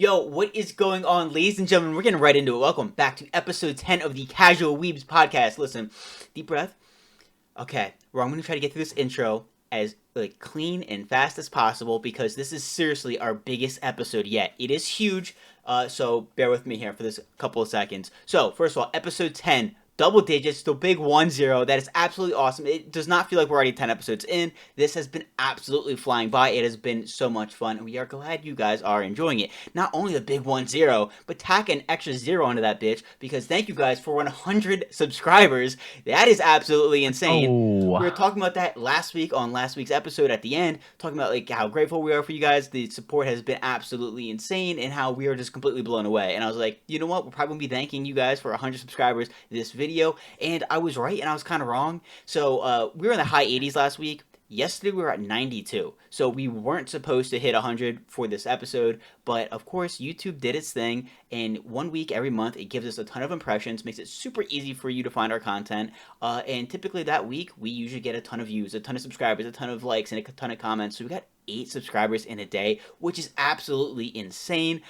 Yo, what is going on, ladies and gentlemen? We're getting right into it. Welcome back to episode 10 of the Casual Weebs podcast. Listen, deep breath. Okay, well, I'm going to try to get through this intro as clean and fast as possible because this is seriously our biggest episode yet. It is huge, so bear with me here for this couple of seconds. So, first of all, episode 10, double digits, the big 1-0. That is absolutely awesome. It does not feel like we're already 10 episodes in. This has been absolutely flying by. It has been so much fun, and we are glad you guys are enjoying it. Not only the big 1-0, but tack an extra 0 onto that bitch because thank you guys for 100 subscribers. That is absolutely insane. We were Oh, talking about that last week on last week's episode at the end, talking about how grateful we are for you guys. The support has been absolutely insane and how we are just completely blown away. And I was like, you know what? We're probably going to be thanking you guys for 100 subscribers this video. And I was right and I was kind of wrong. So we were in the high 80s last week. Yesterday we were at 92, so we weren't supposed to hit 100 for this episode, but of course YouTube did its thing, and 1 week every month it gives us a ton of impressions, makes it super easy for you to find our content, and typically that week we usually get a ton of views, a ton of subscribers, a ton of likes, and a ton of comments, so we got 8 subscribers in a day, which is absolutely insane.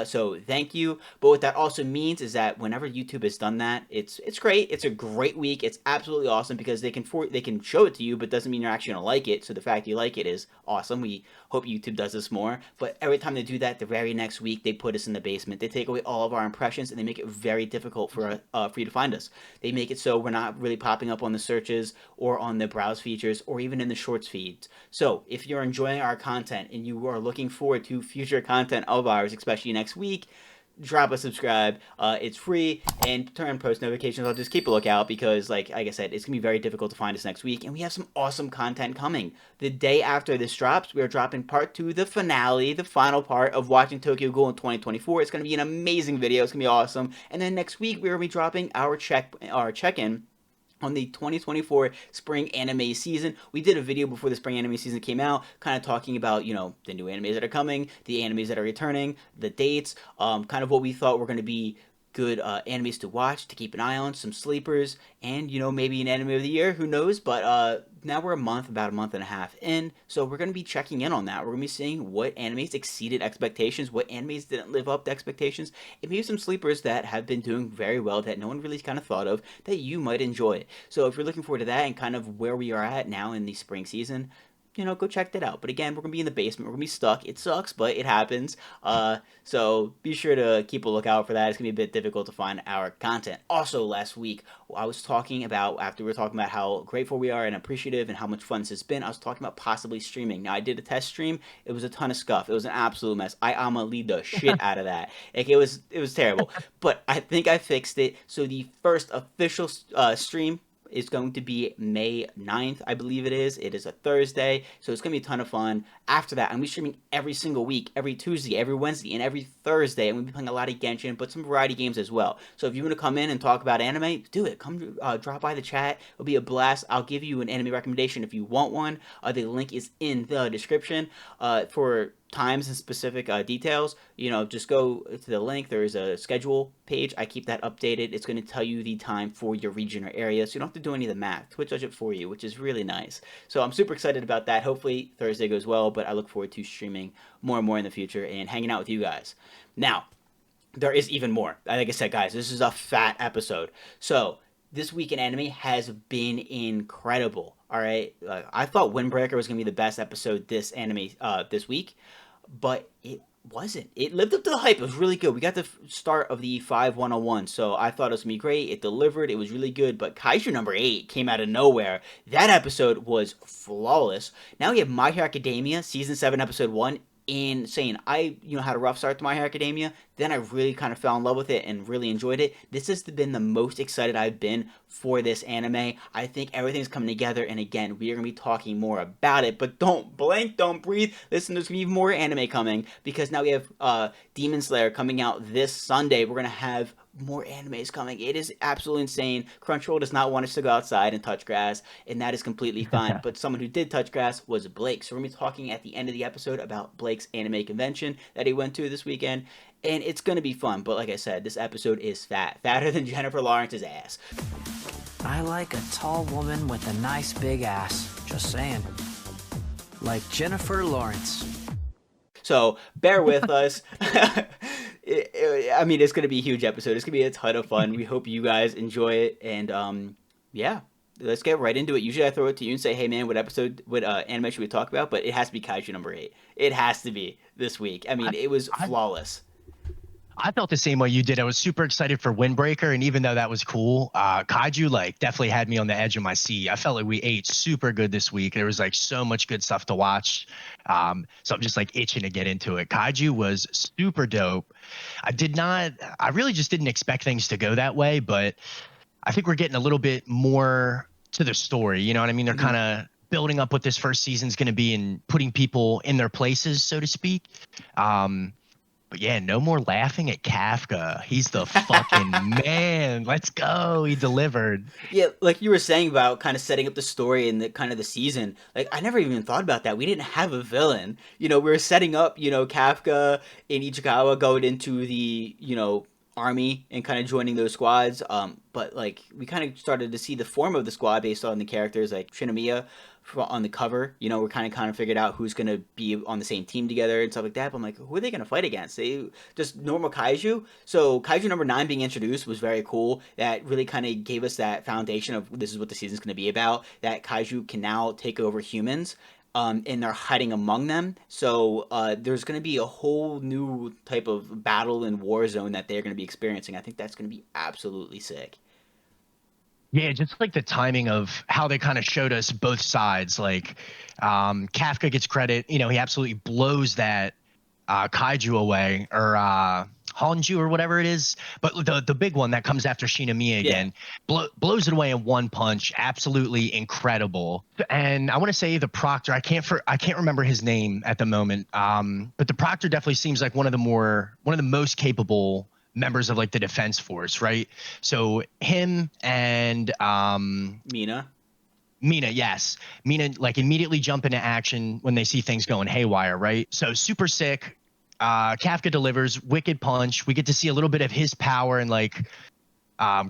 So thank you. But what that also means is that whenever YouTube has done that, it's great. It's a great week. It's absolutely awesome because they can show it to you, but doesn't mean you're actually gonna like it. So the fact you like it is awesome. We hope YouTube does this more. But every time they do that, the very next week they put us in the basement. They take away all of our impressions and they make it very difficult for you to find us. They make it so we're not really popping up on the searches or on the browse features or even in the shorts feeds. So if you're enjoying our content and you are looking forward to future content of ours, especially next week, drop a subscribe. It's free, and turn on post notifications. I'll just keep a lookout because, like I said, it's gonna be very difficult to find us next week, and we have some awesome content coming. The day after this drops, we are dropping part 2, the finale, the final part of watching Tokyo Ghoul in 2024. It's gonna be an amazing video. It's gonna be awesome. And then next week we're gonna be dropping our check-in on the 2024 spring anime season. We did a video before the spring anime season came out, kind of talking about, the new animes that are coming, the animes that are returning, the dates, kind of what we thought were going to be good animes to watch, to keep an eye on, some sleepers, and, maybe an anime of the year, who knows, but now we're about a month and a half in, so we're going to be checking in on that. We're going to be seeing what animes exceeded expectations, what animes didn't live up to expectations, and maybe some sleepers that have been doing very well that no one really kind of thought of that you might enjoy. So if you're looking forward to that and kind of where we are at now in the spring season, go check that out. But again, we're gonna be in the basement. We're gonna be stuck. It sucks, but it happens. So be sure to keep a lookout for that. It's gonna be a bit difficult to find our content. Also, last week I was talking about, after we were talking about how grateful we are and appreciative and how much fun this has been, I was talking about possibly streaming. Now I did a test stream. It was a ton of scuff. It was an absolute mess. I'm lead the shit out of that. It was terrible. But I think I fixed it. So the first official stream is going to be May 9th, I believe it is. It is a Thursday, so it's going to be a ton of fun. After that, I'm going to be streaming every single week, every Tuesday, every Wednesday, and every Thursday. I'm going to be playing a lot of Genshin, but some variety games as well. So if you want to come in and talk about anime, do it. Come drop by the chat. It'll be a blast. I'll give you an anime recommendation if you want one. The link is in the description for times and specific details. Just go to the link. There is a schedule page. I keep that updated. It's going to tell you the time for your region or area, so you don't have to do any of the math. Twitch does it for you, which is really nice. So I'm super excited about that. Hopefully Thursday goes well, but I look forward to streaming more and more in the future and hanging out with you guys. Now, there is even more. Like I said, guys, this is a fat episode. So this week in anime has been incredible. All right, I thought Windbreaker was gonna be the best episode this week, but it wasn't. It lived up to the hype. It was really good. We got the start of the 5101, so I thought it was gonna be great. It delivered. It was really good. But Kaiju number 8 came out of nowhere. That episode was flawless. Now we have My Hero Academia season 7 episode 1. Insane. I had a rough start to My Hero Academia. Then I really kind of fell in love with it and really enjoyed it. This has been the most excited I've been for this anime. I think everything's coming together, and again, we are going to be talking more about it, but don't blink, don't breathe. Listen, there's going to be more anime coming, because now we have Demon Slayer coming out this Sunday. We're going to have more animes coming. It is absolutely insane. Crunchyroll does not want us to go outside and touch grass, and that is completely fine. But someone who did touch grass was Blake. So we're going to be talking at the end of the episode about Blake's anime convention that he went to this weekend, and it's going to be fun. But like I said, this episode is fatter than Jennifer Lawrence's ass. I like a tall woman with a nice big ass. Just saying. Like Jennifer Lawrence. So bear with us. I mean, it's gonna be a huge episode. It's gonna be a ton of fun. We hope you guys enjoy it, and yeah, let's get right into it. Usually, I throw it to you and say, "Hey, man, what anime should we talk about?" But it has to be Kaiju number 8. It has to be this week. I mean, I, it was I flawless. I felt the same way you did. I was super excited for Windbreaker, and even though that was cool, Kaiju like definitely had me on the edge of my seat. I felt like we ate super good this week. There was like so much good stuff to watch, so I'm just like itching to get into it. Kaiju was super dope. I did not. I really just didn't expect things to go that way, but I think we're getting a little bit more to the story. You know what I mean? They're Mhm. kind of building up what this first season's going to be and putting people in their places, so to speak. Um, but yeah, no more laughing at Kafka. He's the fucking man. Let's go. He delivered. Yeah, like you were saying about kind of setting up the story and the kind of the season. Like I never even thought about that. We didn't have a villain. We were setting up, Kafka and Ichikawa going into the, army and kind of joining those squads. But like we kind of started to see the form of the squad based on the characters like Shinomiya on the cover. We're kind of figured out who's gonna be on the same team together and stuff like that. But I'm like, who are they gonna fight against? They just normal kaiju. So kaiju number 9 being introduced was very cool. That really kind of gave us that foundation of this is what the season's gonna be about. That kaiju can now take over humans. And they're hiding among them. So there's going to be a whole new type of battle and war zone that they're going to be experiencing. I think that's going to be absolutely sick. Yeah, just like the timing of how they kind of showed us both sides. Like Kafka gets credit. He absolutely blows that Kaiju away or Honju or whatever it is. But the big one that comes after Shinomiya Yeah. again blows it away in one punch. Absolutely incredible. And I want to say the Proctor. I can't remember his name at the moment. But the Proctor definitely seems like one of the most capable members of like the defense force, right? So him and Mina. Mina, yes. Mina like immediately jump into action when they see things going haywire, right? So super sick. Kafka delivers wicked punch. We get to see a little bit of his power and like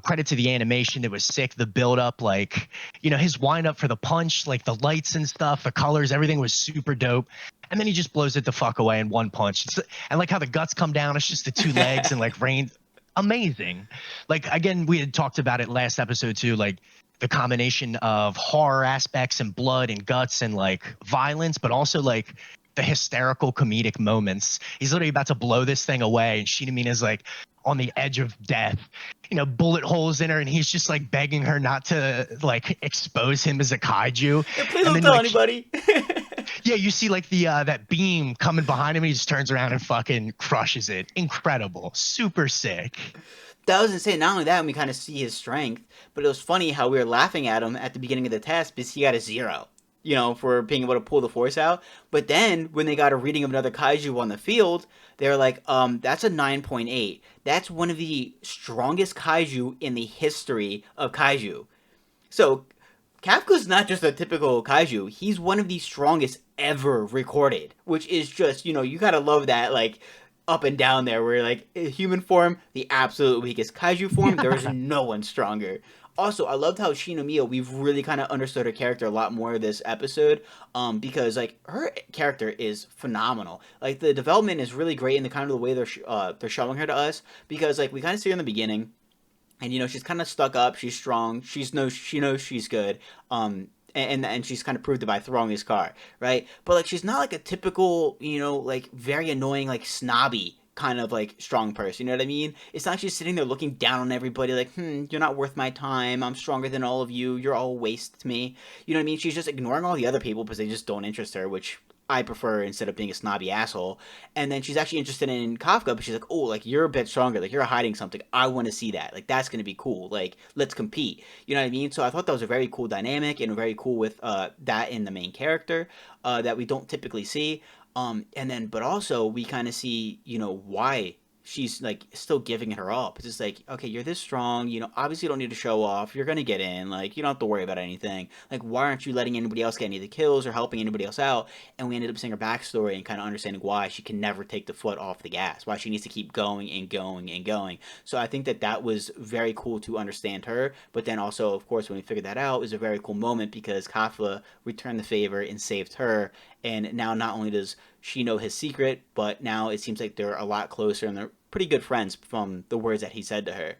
credit to the animation. It was sick. The build up, like, his wind up for the punch, like the lights and stuff, the colors, everything was super dope. And then he just blows it the fuck away in one punch. And like how the guts come down, it's just the two legs and like rain. Amazing. Like, again, we had talked about it last episode too, like the combination of horror aspects and blood and guts and like violence, but also like the hysterical comedic moments. He's literally about to blow this thing away, and Shinamina's like on the edge of death, bullet holes in her, and he's just like begging her not to like expose him as a kaiju. Yeah, please And don't then tell like anybody. yeah, you see like the that beam coming behind him, and he just turns around and fucking crushes it. Incredible. Super sick. That was insane. Not only that, we kind of see his strength, but it was funny how we were laughing at him at the beginning of the test because he got a 0, for being able to pull the force out. But then when they got a reading of another kaiju on the field, they were like, that's a 9.8. That's one of the strongest kaiju in the history of kaiju. So Kafka's not just a typical kaiju. He's one of the strongest ever recorded, which is just, you gotta love that, like, up and down there, where, like, human form, the absolute weakest. Kaiju form, there is no one stronger. Also, I loved how Shinomiya, we've really kind of understood her character a lot more this episode, because, like, her character is phenomenal. Like, the development is really great in the kind of the way they're showing her to us, because, like, we kind of see her in the beginning, and she's kind of stuck up. She's strong. She knows she's good. And she's kind of proved it by throwing his car, right? But like she's not like a typical, like very annoying, like snobby kind of like strong person. You know what I mean? It's not like she's sitting there looking down on everybody, like, you're not worth my time. I'm stronger than all of you. You're all waste to me. You know what I mean? She's just ignoring all the other people because they just don't interest her, which I prefer instead of being a snobby asshole. And then she's actually interested in Kafka, but she's like, oh, like you're a bit stronger, like you're hiding something. I want to see that. Like that's gonna be cool. Like let's compete. You know what I mean? So I thought that was a very cool dynamic and very cool with that in the main character that we don't typically see. And then, but also we kind of see, why she's like still giving her up. It's just like, okay, you're this strong, obviously you don't need to show off. You're gonna get in, like you don't have to worry about anything. Like, why aren't you letting anybody else get any of the kills or helping anybody else out? And we ended up seeing her backstory and kind of understanding why she can never take the foot off the gas, why she needs to keep going and going and going. So I think that that was very cool to understand her. But then also, of course, when we figured that out, it was a very cool moment because Kafla returned the favor and saved her. And now not only does she know his secret, but now it seems like they're a lot closer and they're pretty good friends from the words that he said to her.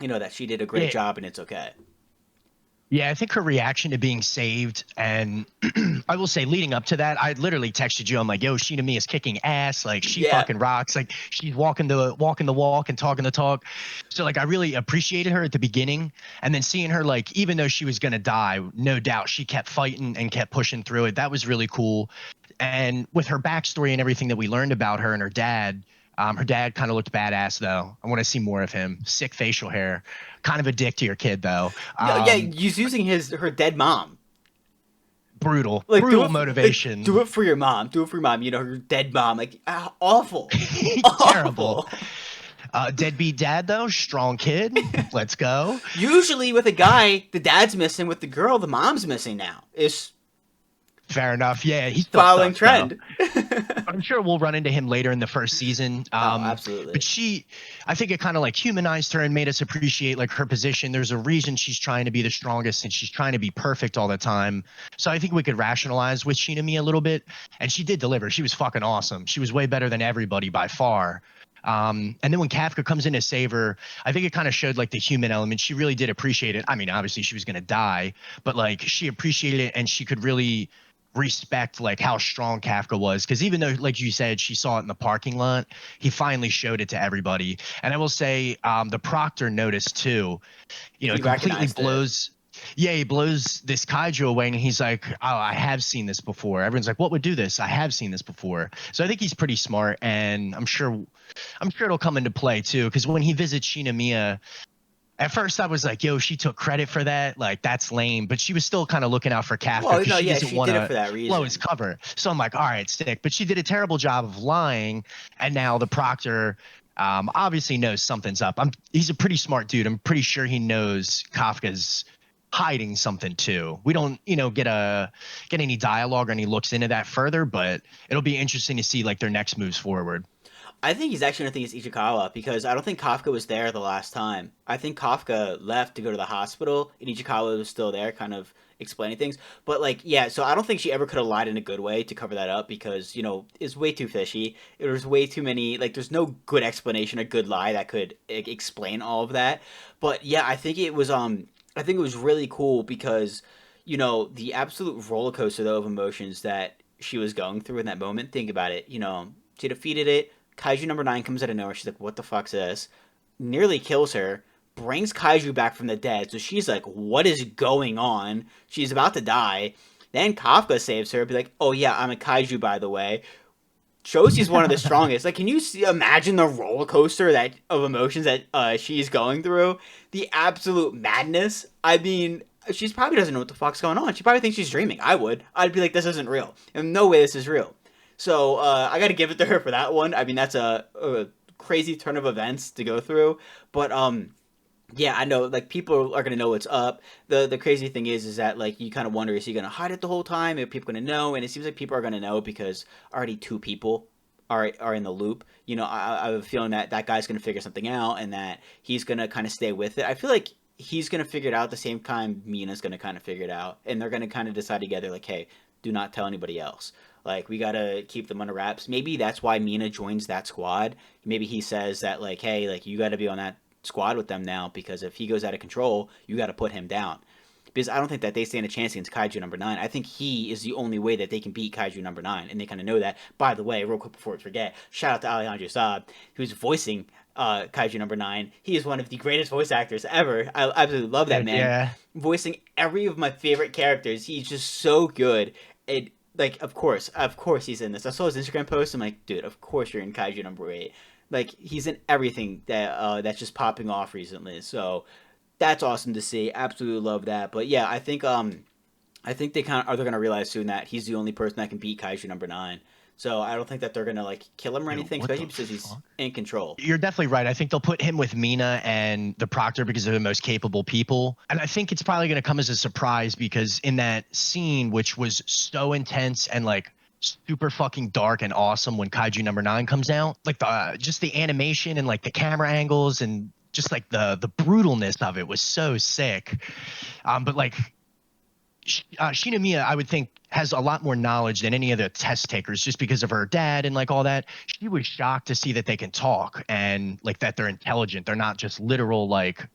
You know, that she did a great Yeah, job and it's okay. yeah, I think her reaction to being saved, and I will say, leading up to that, I literally texted you. I'm like, "Yo, Sheena Me is kicking ass. Like, she Yeah. fucking rocks. Like, she's walking the walk and talking the talk." So, like, I really appreciated her at the beginning, and then seeing her, like, even though she was gonna die, no doubt, she kept fighting and kept pushing through it. That was really cool. And with her backstory and everything that we learned about her and her dad kind of looked badass though. I want to see more of him. Sick facial hair, kind of a dick to your kid though. No, yeah, he's using her dead mom. Brutal, Like brutal motivation. do it for your mom. Do it for your mom. You know, her dead mom. Like awful, Terrible. awful. Deadbeat dad though, strong kid. Let's go. Usually with a guy, the dad's missing. With the girl, the mom's missing now. It's Fair enough. Yeah, he still following sucks though. trend. I'm sure we'll run into him later in the first season. Oh, absolutely. But I think it kind of like humanized her and made us appreciate like her position. There's a reason she's trying to be the strongest and she's trying to be perfect all the time. So I think we could rationalize with Sheena Me a little bit. And she did deliver. She was fucking awesome. She was way better than everybody by far. And then when Kafka comes in to save her, I think it kind of showed like the human element. She really did appreciate it. I mean, obviously she was going to die, but like she appreciated it and she could really respect like how strong Kafka was, because even though like you said she saw it in the parking lot, he finally showed it to everybody. And I will say the Proctor noticed too, you know, He it completely recognized it. blows he blows this kaiju away and he's like, oh, I have seen this before. Everyone's like, what would do this? I have seen this before. So I think he's pretty smart, and I'm sure it'll come into play too, because when he visits Shinomiya, at first, I was like, yo, she took credit for that. Like, that's lame. But she was still kind of looking out for Kafka Well, because no, she yeah, doesn't she want did it for to that blow his reason. cover. So I'm like, all right, stick. But she did a terrible job of lying. And now the Proctor obviously knows something's up. He's a pretty smart dude. I'm pretty sure he knows Kafka's hiding something too. We don't, get any dialogue or any looks into that further, but it'll be interesting to see like their next moves forward. I think he's actually going to think it's Ichikawa because I don't think Kafka was there the last time. I think Kafka left to go to the hospital and Ichikawa was still there kind of explaining things. But like, yeah, so I don't think she ever could have lied in a good way to cover that up because, it's way too fishy. There's way too many, like there's no good explanation, a good lie that could explain all of that. But yeah, I think it was really cool because, the absolute roller coaster though of emotions that she was going through in that moment. Think about it, she defeated it. Kaiju number 9 comes out of nowhere. She's like, what the fuck's this? Nearly kills her. Brings Kaiju back from the dead. So she's like, what is going on? She's about to die. Then Kafka saves her. Be like, oh yeah, I'm a Kaiju, by the way. Shows she's one of the strongest. Like, can you imagine the roller coaster of emotions that she's going through? The absolute madness. I mean, she probably doesn't know what the fuck's going on. She probably thinks she's dreaming. I would. I'd be like, this isn't real. And no way this is real. So I got to give it to her for that one. I mean, that's a crazy turn of events to go through. But yeah, I know like people are gonna know what's up. The crazy thing is that like you kind of wonder, is he gonna hide it the whole time? Are people gonna know? And it seems like people are gonna know because already 2 people are in the loop. I have a feeling that guy's gonna figure something out and that he's gonna kind of stay with it. I feel like he's gonna figure it out at the same time Mina's gonna kind of figure it out, and they're gonna kind of decide together like, hey, do not tell anybody else. Like, we gotta keep them under wraps. Maybe that's why Mina joins that squad. Maybe he says that, like, hey, like, you gotta be on that squad with them now, because if he goes out of control, you gotta put him down. Because I don't think that they stand a chance against Kaiju number 9. I think he is the only way that they can beat Kaiju number 9, and they kind of know that. By the way, real quick before we forget, shout out to Alejandro Saab, who's voicing Kaiju number 9. He is one of the greatest voice actors ever. I absolutely love that man. Yeah. Voicing every of my favorite characters. He's just so good. And like, of course he's in this. I saw his Instagram post. I'm like, dude, of course you're in Kaiju number 8. Like, he's in everything that's just popping off recently. So that's awesome to see. Absolutely love that. But yeah, I think they they're gonna realize soon that he's the only person that can beat Kaiju number 9. So I don't think that they're gonna like kill him or anything, especially because he's in control. You're definitely right. I think they'll put him with Mina and the Proctor because they're the most capable people. And I think it's probably going to come as a surprise because in that scene, which was so intense and like super fucking dark and awesome when Kaiju number 9 comes out, like just the animation and like the camera angles and just like the brutalness of it was so sick. But like Shinomiya, I would think, has a lot more knowledge than any of the test takers just because of her dad and like all that. She was shocked to see that they can talk and like that they're intelligent. They're not just literal like,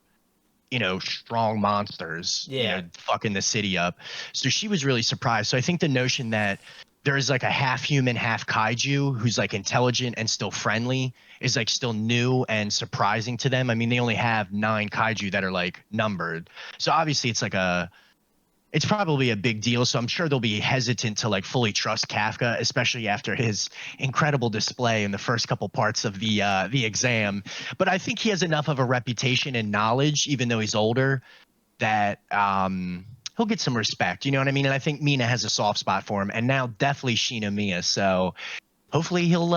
strong monsters, Yeah. fucking the city up. So she was really surprised. So I think the notion that there is like a half human, half kaiju who's like intelligent and still friendly is like still new and surprising to them. I mean, they only have 9 kaiju that are like numbered. So obviously it's probably a big deal. So I'm sure they'll be hesitant to like fully trust Kafka, especially after his incredible display in the first couple parts of the exam. But I think he has enough of a reputation and knowledge, even though he's older, that he'll get some respect. You know what I mean? And I think Mina has a soft spot for him, and now definitely Shiina Mia. So hopefully he'll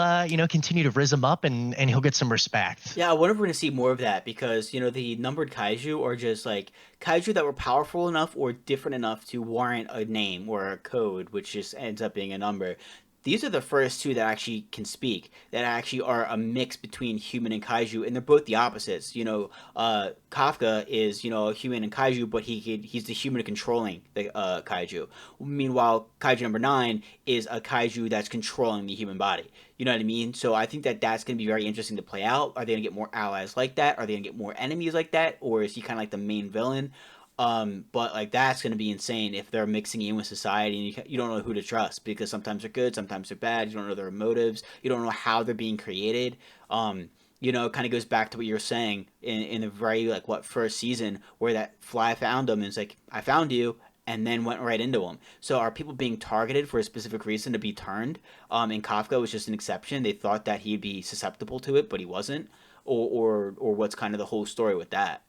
continue to rizz him up and he'll get some respect. Yeah, I wonder if we're gonna see more of that because the numbered kaiju are just like kaiju that were powerful enough or different enough to warrant a name or a code, which just ends up being a number. These are the first two that actually can speak, that actually are a mix between human and kaiju, and they're both the opposites. Kafka is a human and kaiju, but he's the human controlling the kaiju. Meanwhile, kaiju number 9 is a kaiju that's controlling the human body. You know what I mean? So I think that that's going to be very interesting to play out. Are they going to get more allies like that? Are they going to get more enemies like that? Or is he kind of like the main villain? But like that's going to be insane if they're mixing in with society and you don't know who to trust because sometimes they're good, sometimes they're bad. You don't know their motives. You don't know how they're being created. It kind of goes back to what you were saying in the very first season where that fly found him and it's like, I found you, and then went right into him. So are people being targeted for a specific reason to be turned? And Kafka was just an exception. They thought that he'd be susceptible to it, but he wasn't. Or what's kind of the whole story with that?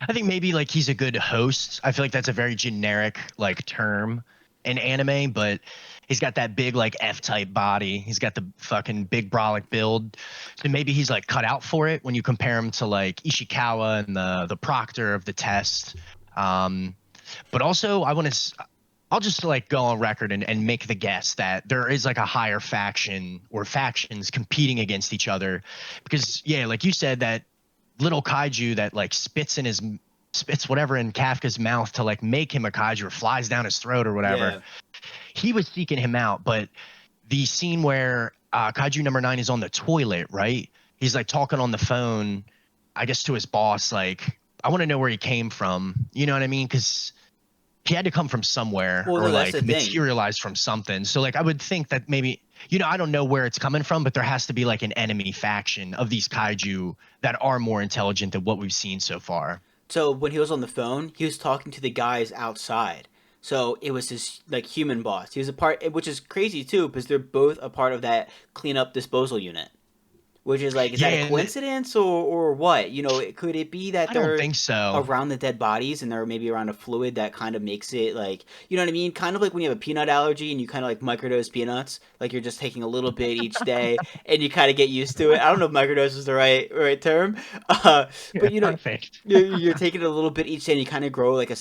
I think maybe like he's a good host. I feel like that's a very generic like term in anime, but he's got that big like F-type body. He's got the fucking big brolic build. So maybe he's like cut out for it when you compare him to like Ishikawa and the proctor of the test. But also I'll just like go on record and make the guess that there is like a higher faction or factions competing against each other because like you said, that little kaiju that like spits whatever in Kafka's mouth to like make him a kaiju or flies down his throat or whatever. Yeah. He was seeking him out, but the scene where kaiju number 9 is on the toilet, right? He's like talking on the phone, I guess to his boss, like, I want to know where he came from. You know what I mean? Because he had to come from somewhere or like materialize from something. So like I would think that maybe I don't know where it's coming from, but there has to be like an enemy faction of these kaiju that are more intelligent than what we've seen so far. So when he was on the phone, he was talking to the guys outside. So it was his like human boss. He was a part, which is crazy too, because they're both a part of that cleanup disposal unit. Which is like, is that a coincidence or what? Could it be that they're think so. around the dead bodies and they're maybe around a fluid that kind of makes it like, you know what I mean? Kind of like when you have a peanut allergy and you kind of like microdose peanuts, like you're just taking a little bit each day and you kind of get used to it. I don't know if microdose is the right term, but perfect. you're taking a little bit each day and you kind of grow like a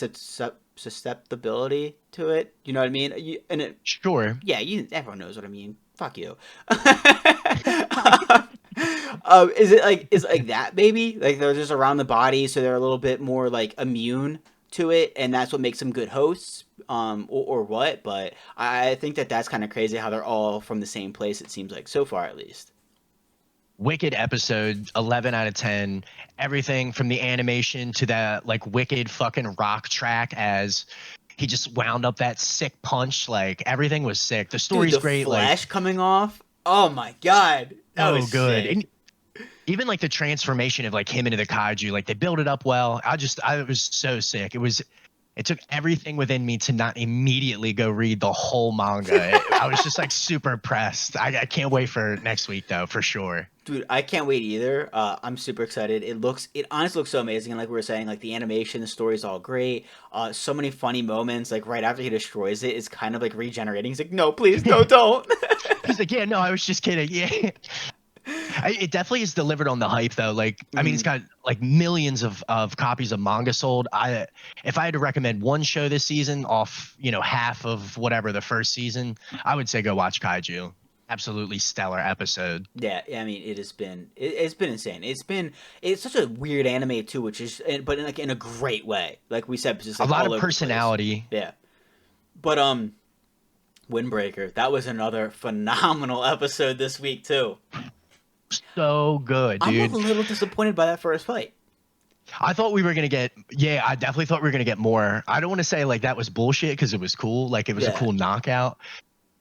susceptibility to it. You know what I mean? Sure. Yeah, everyone knows what I mean. Fuck you. Is it like that maybe? Like they're just around the body, so they're a little bit more like immune to it, and that's what makes them good hosts, or what? But I think that's kind of crazy how they're all from the same place. It seems like so far, at least. Wicked episode, 11 out of 10. Everything from the animation to that like wicked fucking rock track as he just wound up that sick punch. Like everything was sick. The story's great. Flash coming off. Oh my god, that was good. Sick. And even like the transformation of like him into the kaiju, like they built it up well. I was so sick. It took everything within me to not immediately go read the whole manga. I was just like super impressed. I can't wait for next week though, for sure. Dude, I can't wait either. I'm super excited. It honestly looks so amazing. And like we were saying, like the animation, the story's all great. So many funny moments. Like right after he destroys it, it's kind of like regenerating. He's like, no, please, no, don't. He's like, yeah, no, I was just kidding. Yeah. It definitely is delivered on the hype though. Like, I mean, it's got like millions of copies of manga sold. If I had to recommend one show this season off, half of whatever the first season, I would say go watch Kaiju. Absolutely stellar episode. Yeah, I mean, it's been insane. It's such a weird anime too, which is, but in a great way. Like we said, it's just like a lot of personality. Yeah, but Windbreaker. That was another phenomenal episode this week too. So good, I'm a dude. little disappointed by that first fight. I thought we were gonna get, yeah, I definitely thought we were gonna get more. I don't want to say like that was bullshit because it was cool, like it was a Yeah. cool knockout,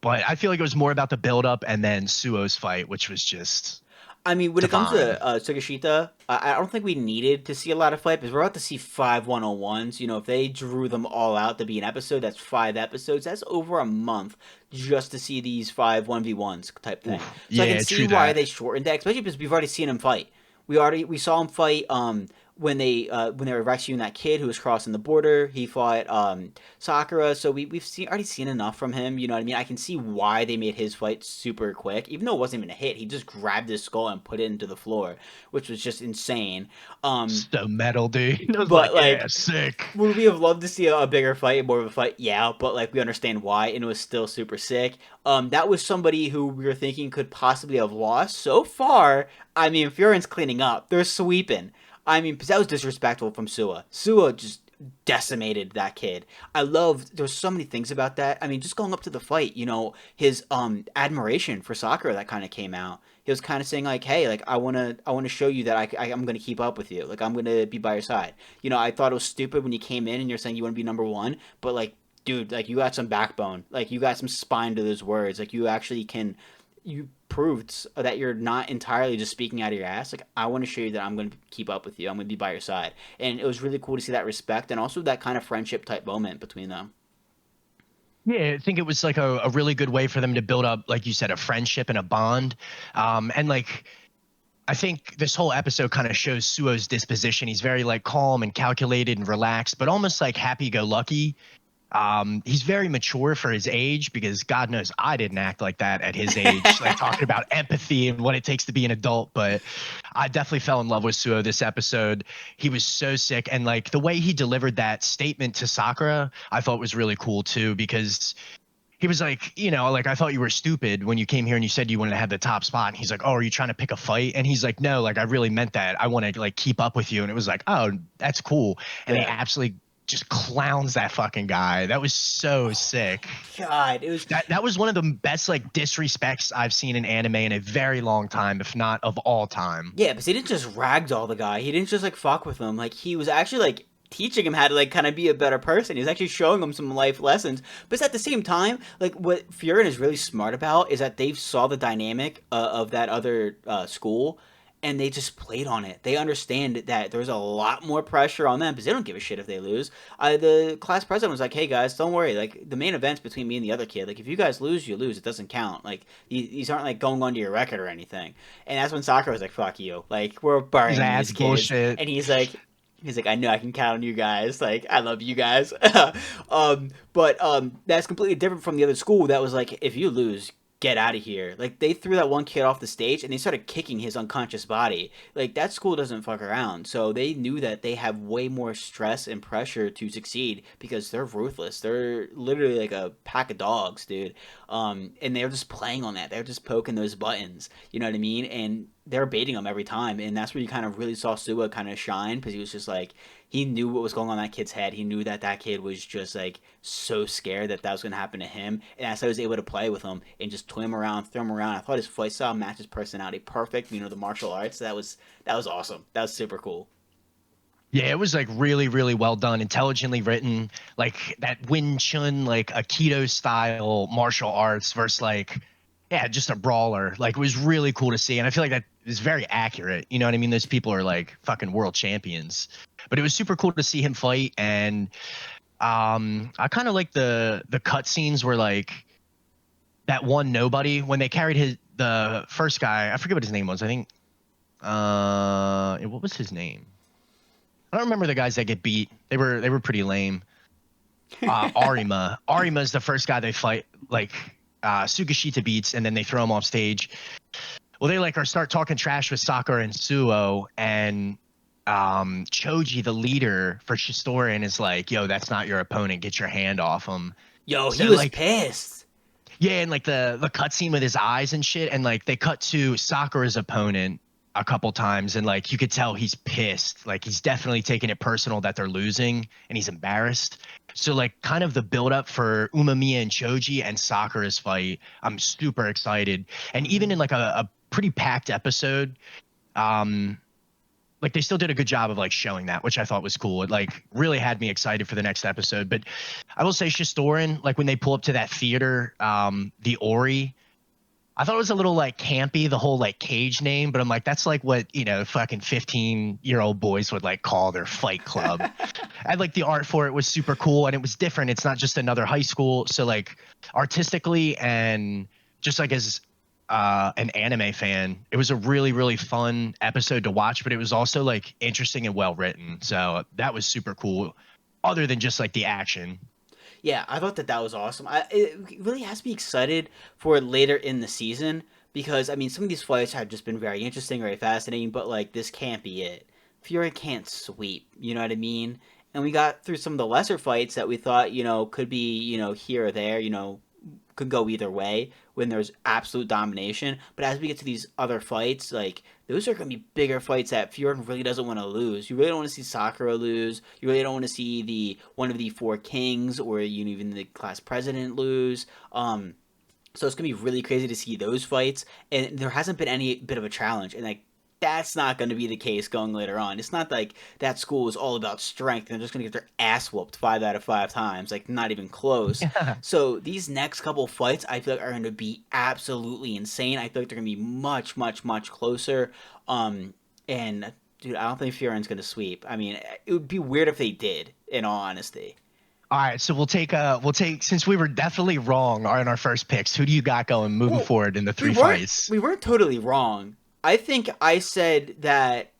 but I feel like it was more about the build up and then Suo's fight, which was just I mean, when it comes divine. to Tsugashita, I don't think we needed to see a lot of fight because we're about to see 5 101s. You know, if they drew them all out to be an episode, that's 5 episodes. That's over a month just to see these 5 1v1s type thing. Oof. So I Yeah, can see true why that. they shortened that, especially because we've already seen him fight. We saw him fight when they were rescuing that kid who was crossing the border. He fought Sakura, so we've already seen enough from him. You know what I mean? I can see why they made his fight super quick, even though it wasn't even a hit. He just grabbed his skull and put it into the floor, which was just insane. So metal, dude. I was But like, like, yeah, sick. would we have loved to see a bigger fight, more of a fight? Yeah, but like we understand why, and it was still super sick. That was somebody who we were thinking could possibly have lost. So far, I mean, Furin's cleaning up. They're sweeping. I mean, 'cause that was disrespectful from Sua. Sua just decimated that kid. I love. There's so many things about that. I mean, just going up to the fight, you know, his admiration for Sakura that kind of came out. He was kind of saying like, "Hey, like I wanna show you that I'm gonna keep up with you. Like I'm gonna be by your side." You know, I thought it was stupid when you came in and you're saying you want to be number one, but like, dude, like you got some backbone. Like you got some spine to those words. Like you actually can. You proved that you're not entirely just speaking out of your ass. Like I want to show you that I'm going to keep up with you. I'm going to be by your side, and it was really cool to see that respect and also that kind of friendship type moment between them. Yeah, I think it was like a really good way for them to build up, like you said, a friendship and a bond. And like I think this whole episode kind of shows Suo's disposition. He's very like calm and calculated and relaxed, but almost like happy-go-lucky. He's very mature for his age because God knows I didn't act like that at his age, like talking about empathy and what it takes to be an adult. But I definitely fell in love with Suo this episode. He was so sick. And like the way he delivered that statement to Sakura, I thought was really cool too, because he was like, you know, like I thought you were stupid when you came here and you said you wanted to have the top spot. And he's like, oh, are you trying to pick a fight? And he's like, no, like I really meant that. I want to like keep up with you. And it was like, oh, that's cool. And they Yeah. absolutely just clowns that fucking guy. That was so sick. God, it was. That was one of the best like disrespects I've seen in anime in a very long time, if not of all time. Yeah, because he didn't just ragdoll the guy. He didn't just like fuck with him. Like he was actually like teaching him how to like kind of be a better person. He was actually showing him some life lessons. But at the same time, like what Furin is really smart about is that they saw the dynamic of that other school. And they just played on it. They understand that there's a lot more pressure on them because they don't give a shit if they lose. The class president was like, "Hey guys, don't worry. Like the main event's between me and the other kid. Like if you guys lose, you lose. It doesn't count. Like these aren't like going onto your record or anything." And that's when Sakura was like, "Fuck you. Like we're burying That's these kids." bullshit. And he's like, I know I can count on you guys. Like, I love you guys. But that's completely different from the other school that was like, if you lose, get out of here. Like, they threw that one kid off the stage and they started kicking his unconscious body. Like, that school doesn't fuck around. So they knew that they have way more stress and pressure to succeed because they're ruthless. They're literally like a pack of dogs, dude. And they're just playing on that. They're just poking those buttons. You know what I mean? And they're baiting them every time, and that's where you kind of really saw Sua kind of shine because he was just like he knew what was going on in that kid's head. He knew that that kid was just like so scared that that was going to happen to him, and that's how he was able to play with him and just toy him around, throw him around. I thought his fight style matched his personality perfect. You know, the martial arts. That was awesome. That was super cool. Yeah, it was like really, really well done, intelligently written, like that Wing Chun, like Aikido style martial arts versus like, yeah, just a brawler. Like it was really cool to see. And I feel like that is very accurate. You know what I mean? Those people are like fucking world champions. But it was super cool to see him fight. And I kind of like the cut scenes where like that one nobody, when they carried the first guy, I forget what his name was. I think what was his name? I don't remember the guys that get beat. They were pretty lame. Arima. Arima's the first guy they fight. Like Sugashita beats, and then they throw him off stage. Well, they like start talking trash with Sakura and Suo, and Choji, the leader for Shistoran, is like, "Yo, that's not your opponent. Get your hand off him." Yo, So he was like, pissed. yeah, and like the cutscene with his eyes and shit, and like they cut to Sakura's opponent, a couple times, and like you could tell he's pissed. Like he's definitely taking it personal that they're losing, and he's embarrassed. So like kind of the build up for Umamiya and Choji and Sakura's fight, I'm super excited. And even in like a pretty packed episode, um, like they still did a good job of like showing that, which I thought was cool. It like really had me excited for the next episode. But I will say Shistoran, like when they pull up to that theater, the Ori, I thought it was a little like campy, the whole like cage name, but I'm like, that's like what, fucking 15-year-old boys would like call their fight club. And like the art for it was super cool and it was different. It's not just another high school. So like artistically and just like as an anime fan, it was a really, really fun episode to watch, but it was also like interesting and well written. So that was super cool, other than just like the action. Yeah, I thought that was awesome. It really has me excited for later in the season because I mean some of these fights have just been very interesting, very fascinating, but like this can't be it. Fury can't sweep, you know what I mean? And we got through some of the lesser fights that we thought, could be, here or there, could go either way when there's absolute domination. But as we get to these other fights, like those are going to be bigger fights that Fjord really doesn't want to lose. You really don't want to see Sakura lose. You really don't want to see the one of the four kings or even the class president lose. So it's gonna be really crazy to see those fights, and there hasn't been any bit of a challenge, and like that's not going to be the case going later on. It's not like that school is all about strength and they're just going to get their ass whooped 5 out of 5 times, like not even close. So these next couple fights, I feel like are going to be absolutely insane. I feel like they're going to be much, much, much closer. And dude, I don't think Fioren's going to sweep. I mean, it would be weird if they did. In all honesty. All right, so we'll take since we were definitely wrong in our first picks. Who do you got going moving forward in the three fights? We weren't totally wrong. I think I said that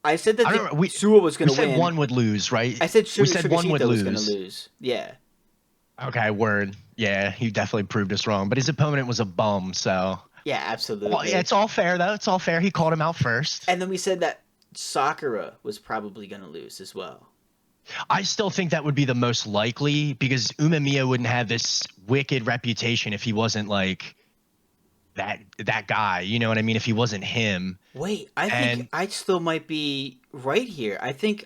Suwa was going to win. We said one would lose, right? I said one would was going to lose. Yeah. Okay, word. Yeah, he definitely proved us wrong. But his opponent was a bum, so. Yeah, absolutely. Well, yeah, it's all fair, though. It's all fair. He called him out first. And then we said that Sakura was probably going to lose as well. I still think that would be the most likely because Umamiya wouldn't have this wicked reputation if he wasn't like that guy. You know what I mean? If he wasn't him. Wait, I think I still might be right here. I think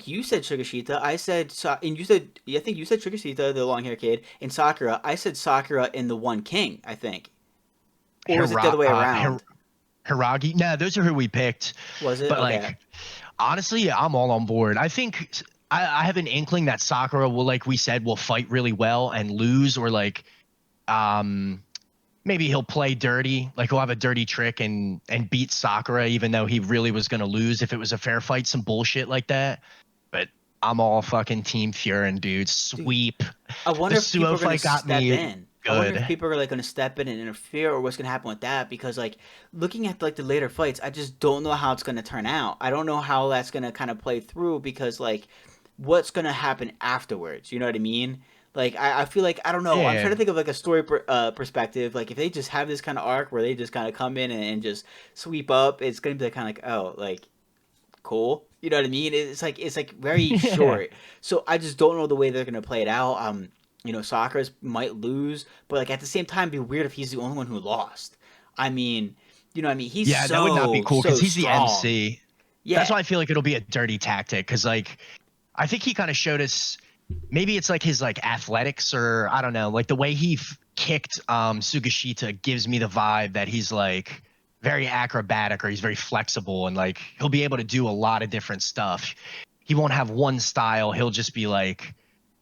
you said Shigashita. I think you said Shigashita, the long hair kid, and Sakura. I said Sakura and the One King. I think. Or was it the other way around? Hiragi. No, those are who we picked. Was it? But okay. like, honestly, I'm all on board. I think I have an inkling that Sakura will, like we said, will fight really well and lose, or like, maybe he'll play dirty, like he'll have a dirty trick and beat Sakura, even though he really was going to lose if it was a fair fight, some bullshit like that. But I'm all fucking Team Furin, dude. Sweep. Dude, I wonder if people are going to step in. Good. I wonder if people are like going to step in and interfere, or what's going to happen with that. Because like looking at like the later fights, I just don't know how it's going to turn out. I don't know how that's going to kind of play through because like what's going to happen afterwards. You know what I mean? Like, I feel like, I don't know, yeah. I'm trying to think of, like, a story perspective. Like, if they just have this kind of arc where they just kind of come in and just sweep up, it's going to be kind of like, oh, like, cool. You know what I mean? It's like very short. So I just don't know the way they're going to play it out. Sakura might lose, but, like, at the same time, it'd be weird if he's the only one who lost. I mean, he's that would not be cool because he's strong. The MC. Yeah. That's why I feel like it'll be a dirty tactic because, like, I think he kind of showed us. Maybe it's like his like athletics or I don't know, like the way he kicked Sugashita gives me the vibe that he's like very acrobatic or he's very flexible and like he'll be able to do a lot of different stuff. He won't have one style. He'll just be like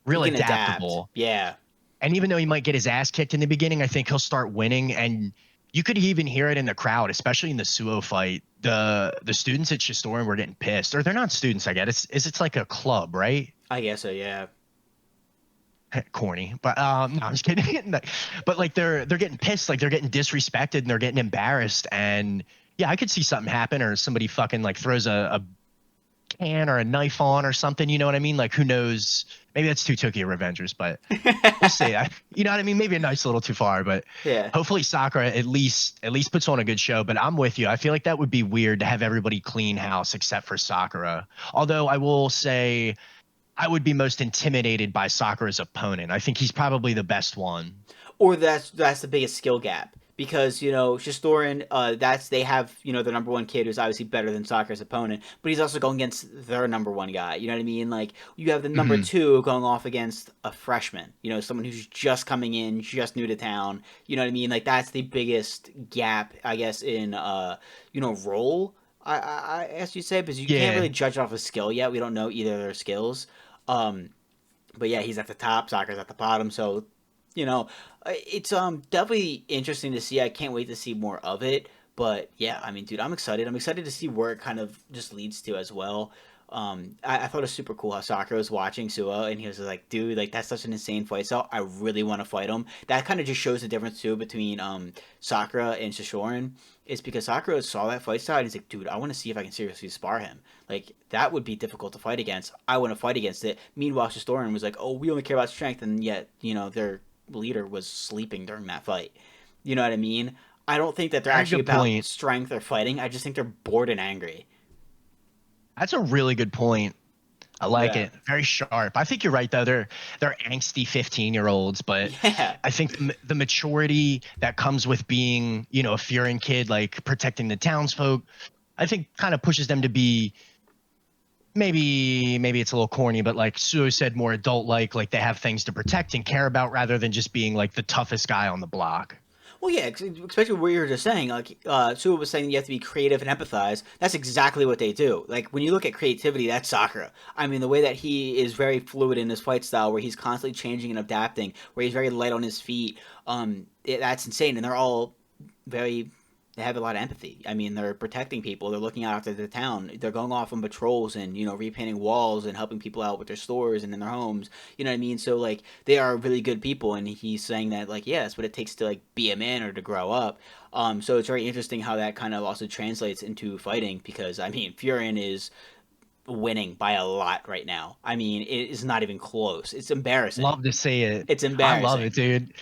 real adaptable. Adapt. Yeah. And even though he might get his ass kicked in the beginning, I think he'll start winning. And you could even hear it in the crowd, especially in the Suo fight. The students at Shistoran were getting pissed. Or they're not students, I guess. It's like a club, right? I guess so, yeah. Corny, but no, I'm just kidding. But like they're getting pissed, like they're getting disrespected and they're getting embarrassed. And yeah, I could see something happen or somebody fucking like throws a can or a knife on or something. You know what I mean? Like who knows? Maybe that's too Tokyo Revengers, but we'll see. You know what I mean? Maybe a nice little too far, but yeah. Hopefully Sakura at least puts on a good show. But I'm with you. I feel like that would be weird to have everybody clean house except for Sakura. Although I will say, I would be most intimidated by Sakura's opponent. I think he's probably the best one. Or that's the biggest skill gap because Shistoran, they have their number one kid who's obviously better than Sakura's opponent, but he's also going against their number one guy. You know what I mean? Like you have the number Hmm. two going off against a freshman. Someone who's just coming in, just new to town. You know what I mean? Like that's the biggest gap, I guess, in role. I guess you'd say, because you can't Yeah. really judge it off of skill yet. We don't know either of their skills. Um, but yeah, he's at the top. Sakura's at the bottom. So it's definitely interesting to see. I can't wait to see more of it. But yeah, I mean, dude, I'm excited. I'm excited to see where it kind of just leads to as well. I thought it was super cool how Sakura was watching Suo and he was like, dude, like that's such an insane fight style. I really want to fight him. That kind of just shows the difference too between Sakura and Shishorin. It's because Sakura saw that fight style and he's like, dude, I want to see if I can seriously spar him. Like that would be difficult to fight against. I want to fight against it. Meanwhile, Shishorin was like, oh, we only care about strength, and yet their leader was sleeping during that fight. You know what I mean? I don't think that they're Very actually good about point. strength or fighting. I just think they're bored and angry. That's a really good point. I like Yeah. it. Very sharp. I think you're right though. They're angsty 15-year-olds, but Yeah. I think the maturity that comes with being, a Furin kid, like protecting the townsfolk, I think kind of pushes them to be maybe it's a little corny, but like Sue said, more adult like they have things to protect and care about rather than just being like the toughest guy on the block. Well, yeah, especially what you were just saying. Like, Sue was saying you have to be creative and empathize. That's exactly what they do. Like, when you look at creativity, that's Sakura. I mean, the way that he is very fluid in his fight style, where he's constantly changing and adapting, where he's very light on his feet, that's insane. And they're all very they have a lot of empathy. I mean, they're protecting people. They're looking out after the town. They're going off on patrols and repainting walls and helping people out with their stores and in their homes. You know what I mean? So like they are really good people, and he's saying that like yeah, that's what it takes to like be a man or to grow up. So it's very interesting how that kind of also translates into fighting, because I mean, Furion is winning by a lot right now. I mean, it is not even close. It's embarrassing. Love to see it. It's I love it, embarrassing. dude.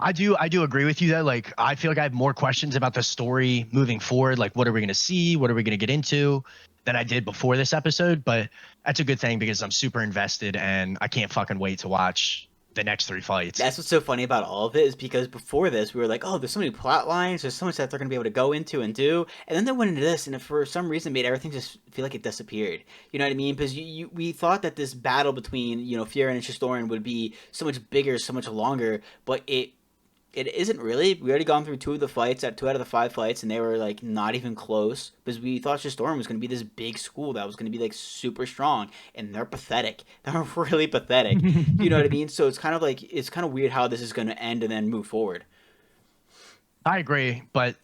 I do agree with you though. Like I feel like I have more questions about the story moving forward. Like what are we gonna see? What are we gonna get into? Than I did before this episode. But that's a good thing because I'm super invested and I can't fucking wait to watch the next three fights. That's what's so funny about all of it, is because before this we were like, oh, there's so many plot lines, there's so much that they're gonna be able to go into and do, and then they went into this, and it, for some reason, made everything just feel like it disappeared. You know what I mean? Because we thought that this battle between Fiorin and Shistorin would be so much bigger, so much longer, but it isn't really. We already gone through two out of the five fights, and they were like not even close, because we thought Storm was going to be this big school that was going to be like super strong, and they're pathetic. They're really pathetic. You know what I mean? So it's kind of weird how this is going to end and then move forward. I agree, but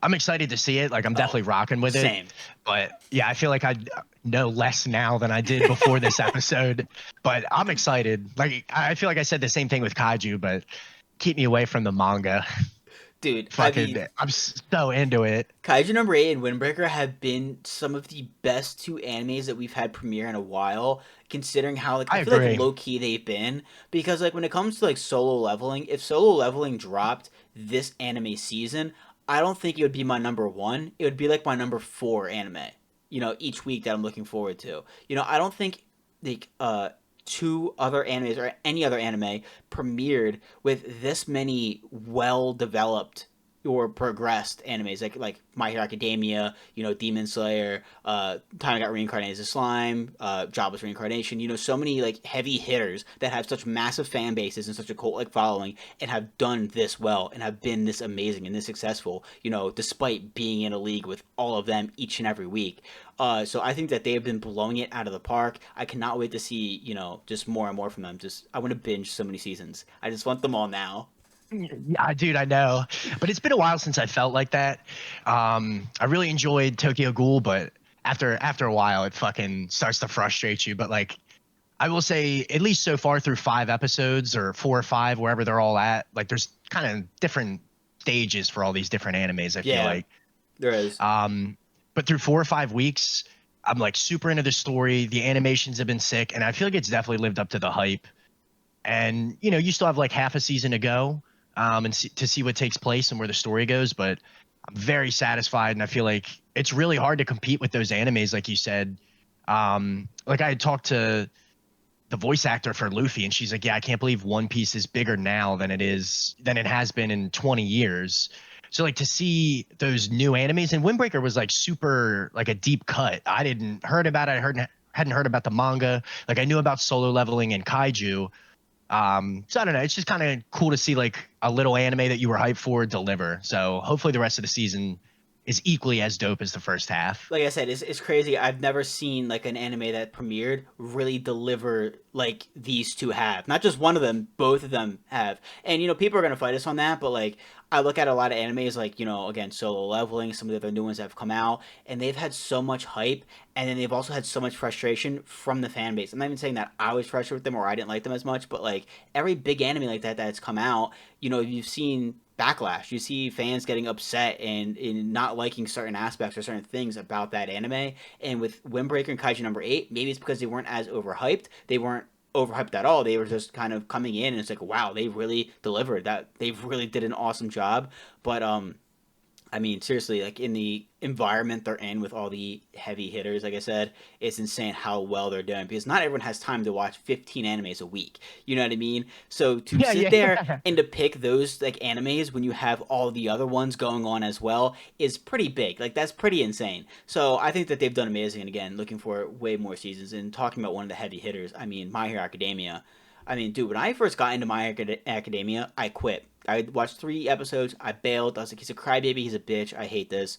I'm excited to see it. Like I'm Oh, definitely rocking with it. same. But yeah, I feel like I know less now than I did before this episode. But I'm excited. Like I feel like I said the same thing with Kaiju, but keep me away from the manga. Dude, I Fucking, mean, I'm so into it. Kaiju number 8 and Windbreaker have been some of the best two animes that we've had premiere in a while, considering how like I I feel like agree. low key they've been. Because like when it comes to like solo leveling, if solo leveling dropped this anime season, I don't think it would be my number one. It would be like my number four anime. Each week that I'm looking forward to. I don't think like two other animes or any other anime premiered with this many well developed or progressed animes like My Hero Academia, Demon Slayer, Time I Got Reincarnated as a Slime, Jobless Reincarnation. So many like heavy hitters that have such massive fan bases and such a cult like following, and have done this well and have been this amazing and this successful. Despite being in a league with all of them each and every week. So I think that they have been blowing it out of the park. I cannot wait to see just more and more from them. Just I want to binge so many seasons. I just want them all now. Yeah, dude, I know. But it's been a while since I felt like that. I really enjoyed Tokyo Ghoul, but after a while, it fucking starts to frustrate you. But like, I will say, at least so far through 5 episodes or 4 or 5, wherever they're all at, like there's kind of different stages for all these different animes. I feel Yeah, like. there is. But through 4 or 5 weeks, I'm like super into the story. The animations have been sick, and I feel like it's definitely lived up to the hype. And you still have like half a season to go, and to see what takes place and where the story goes. But I'm very satisfied, and I feel like it's really hard to compete with those animes, like you said. Like I had talked to the voice actor for Luffy, and she's like, "Yeah, I can't believe One Piece is bigger now than it has been in 20 years." So like to see those new animes, and Windbreaker was like super like a deep cut. I didn't heard about it. Hadn't heard about the manga. Like I knew about Solo Leveling and Kaiju. So I don't know. It's just kind of cool to see like a little anime that you were hyped for deliver. So hopefully the rest of the season is equally as dope as the first half. Like I said, it's crazy. I've never seen like an anime that premiered really deliver like these two have. Not just one of them, both of them have. And people are gonna fight us on that, but like I look at a lot of animes like again Solo Leveling, some of the other new ones that have come out, and they've had so much hype, and then they've also had so much frustration from the fan base. I'm not even saying that I was frustrated with them or I didn't like them as much, but like every big anime like that that's come out, you've seen backlash. You see fans getting upset and not liking certain aspects or certain things about that anime. And with Windbreaker and Kaiju number 8, maybe it's because they weren't as overhyped. They weren't overhyped at all. They were just kind of coming in and it's like, wow, they really delivered. That they really did an awesome job. But I mean, seriously, like in the environment they're in with all the heavy hitters, like I said, it's insane how well they're doing because not everyone has time to watch 15 animes a week. You know what I mean? So to sit there and to pick those like animes when you have all the other ones going on as well is pretty big. Like that's pretty insane. So I think that they've done amazing. And again, looking for way more seasons and talking about one of the heavy hitters. I mean, My Hero Academia. I mean, dude, when I first got into My Academia, I quit. I watched 3 episodes. I bailed. I was like, he's a crybaby. He's a bitch. I hate this.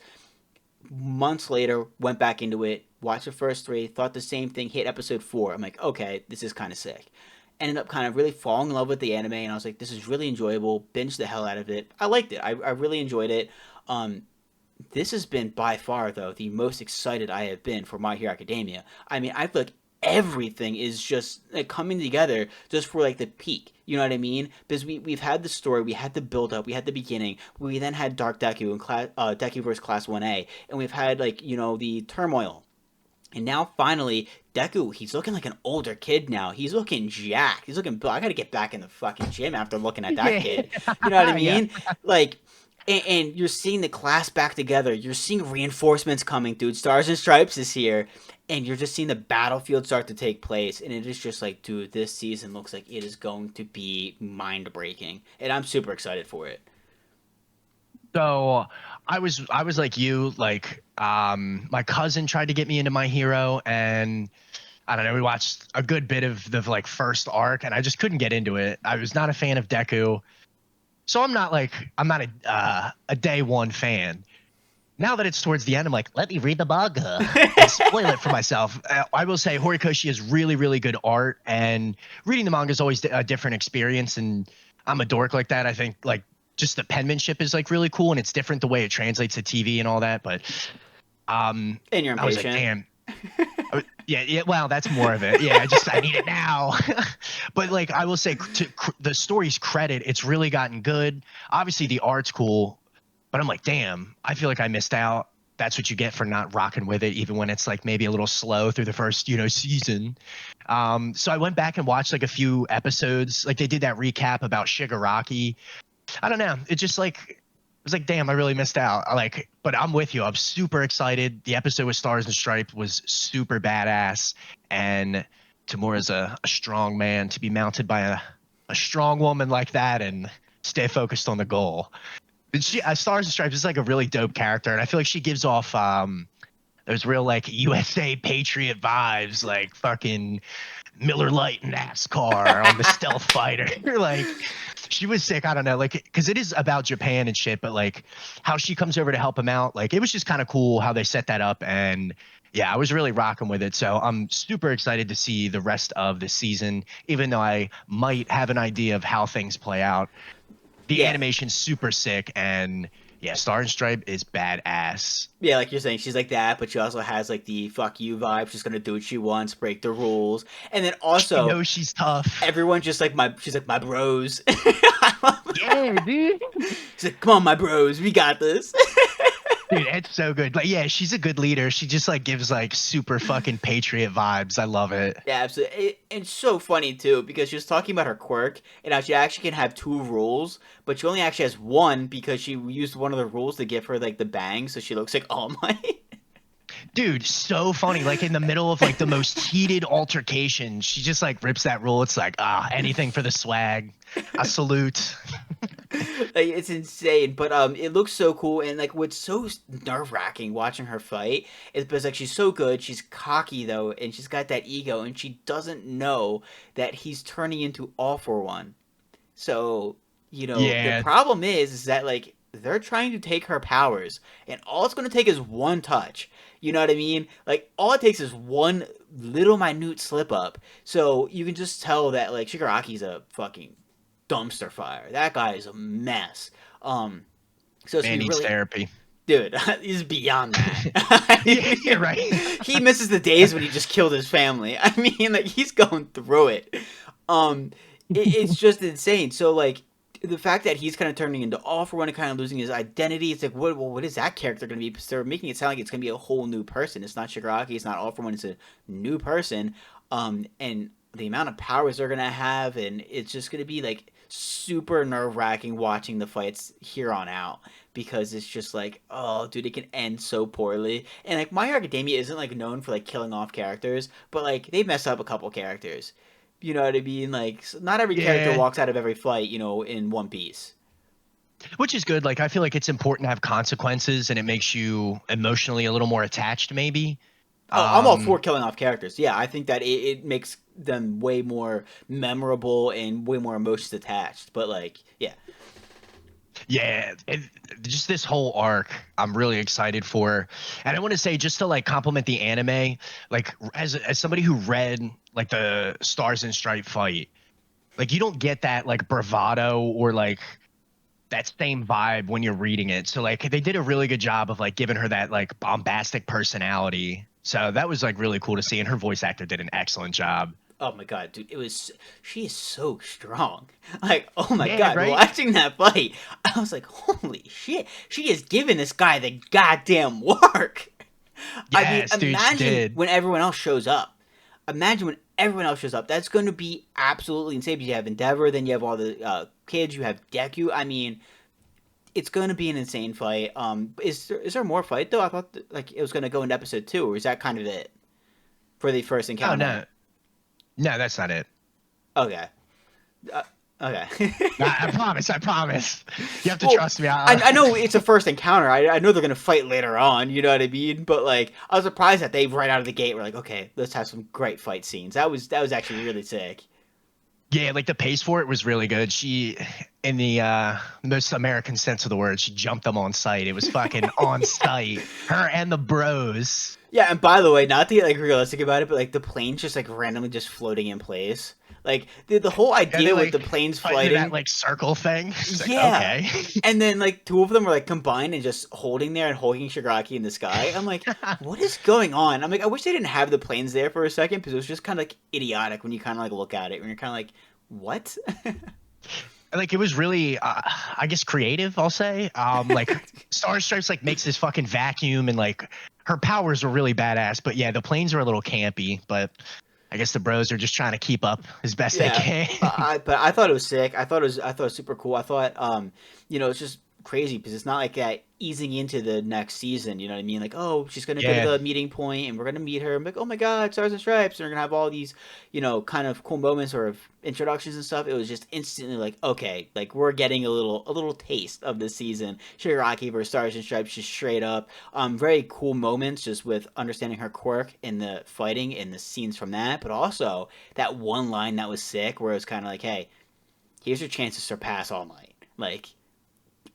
Months later, went back into it. Watched the first 3. Thought the same thing. Hit episode 4. I'm like, okay, this is kind of sick. Ended up kind of really falling in love with the anime, and I was like, this is really enjoyable. Binged the hell out of it. I liked it. I really enjoyed it. This has been by far, though, the most excited I have been for My Hero Academia. I mean, I feel like everything is just like coming together just for like the peak. You know what I mean? Because we've had the story, we had the build up, we had the beginning, we then had Dark Deku and Deku vs Class 1A, and we've had like the turmoil. And now finally, Deku, he's looking like an older kid now. He's looking jacked. He's looking. I gotta get back in the fucking gym after looking at that kid. You know what I mean? Yeah. Like. And you're seeing the class back together. You're seeing reinforcements coming, dude. Stars and Stripes is here. And you're just seeing the battlefield start to take place. And it is just like, dude, this season looks like it is going to be mind-breaking. And I'm super excited for it. So I was like you, like my cousin tried to get me into My Hero, and I don't know, we watched a good bit of the like first arc, and I just couldn't get into it. I was not a fan of Deku. So I'm not a day one fan. Now that it's towards the end, I'm like, let me read the manga and spoil it for myself. I will say Horikoshi has really, really good art, and reading the manga is always a different experience. And I'm a dork like that. I think like just the penmanship is like really cool, and it's different the way it translates to TV and all that. But and you're impatient. I was like, damn. Yeah, well, that's more of it. Yeah, I need it now. But like I will say, to the story's credit, it's really gotten good. Obviously, the art's cool, but I'm like, damn, I feel like I missed out. That's what you get for not rocking with it, even when it's like maybe a little slow through the first, season. So I went back and watched like a few episodes. Like they did that recap about Shigaraki. I don't know. It just like. I was like, damn, I really missed out. But I'm with you. I'm super excited. The episode with Stars and Stripe was super badass. And Tamura's a strong man to be mounted by a strong woman like that and stay focused on the goal. But Stars and Stripes is like a really dope character. And I feel like she gives off those real like USA Patriot vibes, like fucking Miller Lite NASCAR on the stealth fighter. Like she was sick. I don't know, like because it is about Japan and shit, but like how she comes over to help him out, like it was just kind of cool how they set that up. And yeah, I was really rocking with it. So I'm super excited to see the rest of the season, even though I might have an idea of how things play out. The animation's super sick, and yeah, Star and Stripe is badass. Yeah, like you're saying, she's like that, but she also has like the fuck you vibe. She's gonna do what she wants, break the rules, and then also she knows she's tough. Everyone just like she's like my bros. Yeah, dude. She's like, come on, my bros, we got this. Dude, it's so good. Like, yeah, she's a good leader. She just like gives like super fucking patriot vibes. I love it. Yeah, absolutely. It's so funny too because she was talking about her quirk and how she actually can have 2 rules, but she only actually has 1 because she used one of the rules to give her like the bang, so she looks like All Might. Dude, so funny. Like in the middle of like the most heated altercation, she just like rips that rule. It's like anything for the swag. I salute. Like it's insane, but it looks so cool. And like what's so nerve wracking watching her fight is because like she's so good, she's cocky though, and she's got that ego, and she doesn't know that he's turning into All for One. So the Yeah, problem is that like they're trying to take her powers, and all it's going to take is one touch. You know what I mean? Like all it takes is one little minute slip up. So you can just tell that like Shigaraki's a fucking dumpster fire. That guy is a mess. Um, so it's man gonna be needs really, therapy. dude. He's beyond that. Yeah, right. He misses the days when he just killed his family. I mean, like he's going through it. It's just insane. So like the fact that he's kind of turning into All for One and kind of losing his identity, it's like what is that character going to be? They're making it sound like it's going to be a whole new person. It's not Shigaraki. It's not All for One. It's a new person. And the amount of powers they're going to have, and it's just going to be like super nerve wracking watching the fights here on out because it's just like, oh, dude, it can end so poorly. And like My Hero Academia isn't like known for like killing off characters, but like they mess up a couple characters. You know what I mean? Like, not every character Yeah, walks out of every fight, in One Piece. which is good. Like I feel like it's important to have consequences, and it makes you emotionally a little more attached, maybe. Oh, I'm all for Um, killing off characters. Yeah, I think that it makes them way more memorable and way more emotions attached. But, like, yeah. Yeah, just this whole arc, I'm really excited for, and I want to say just to like compliment the anime, like as somebody who read like the Stars and Stripe fight, like you don't get that like bravado or like that same vibe when you're reading it. So like they did a really good job of like giving her that like bombastic personality. So that was like really cool to see, and her voice actor did an excellent job. Oh my god, dude, she is so strong. Like, oh my Yeah, god, right. watching that fight, I was like, holy shit, she is giving this guy the goddamn work. I mean, Yes, dude, she imagine did. when everyone else shows up. Imagine when everyone else shows up. That's going to be absolutely insane. You have Endeavor, then you have all the kids, you have Deku. I mean, it's going to be an insane fight. Is there more fight though? I thought like it was going to go into episode 2, or is that kind of it for the first Oh encounter? no, no, that's not it. Okay. Uh, okay. I promise. I promise. You have to Well, trust me. I know it's a first encounter. I know they're gonna fight later on. You know what I mean? But like, I was surprised that they right out of the gate were like, okay, let's have some great fight scenes. That was actually really sick. Yeah, like the pace for it was really good. She, in the most American sense of the word, she jumped them on site. It was fucking on site. Her and the bros. Yeah, and by the way, not to get like realistic about it, but like the plane's just like randomly just floating in place. Like the whole And they idea with like the planes fight that floating. like circle thing. It's like, Yeah. okay. And then like two of them were like combined and just holding there and holding Shigaraki in the sky. I'm like, what is going on? I'm like, I wish they didn't have the planes there for a second because it was just kind of like idiotic when you kind of like look at it when you're kind of like, what? Like it was really, I guess, creative. I'll say. Like Star Stripes like makes this fucking vacuum, and like her powers were really badass. But yeah, the planes are a little campy. But I guess the bros are just trying to keep up as best they Yeah, can. but I thought it was sick. I thought it was super cool. I thought it's just crazy because it's not like that easing into the next season. You know what I mean? Like, oh, she's gonna go to Yeah. the meeting point and we're gonna meet her. I'm like, oh my god, Stars and Stripes, and we're gonna have all these, kind of cool moments or introductions and stuff. It was just instantly like, okay, like we're getting a little taste of this season. Shigaraki versus Stars and Stripes, just straight up. Very cool moments just with understanding her quirk in the fighting and the scenes from that, but also that one line that was sick where it was kind of like, hey, here's your chance to surpass All Might. Like,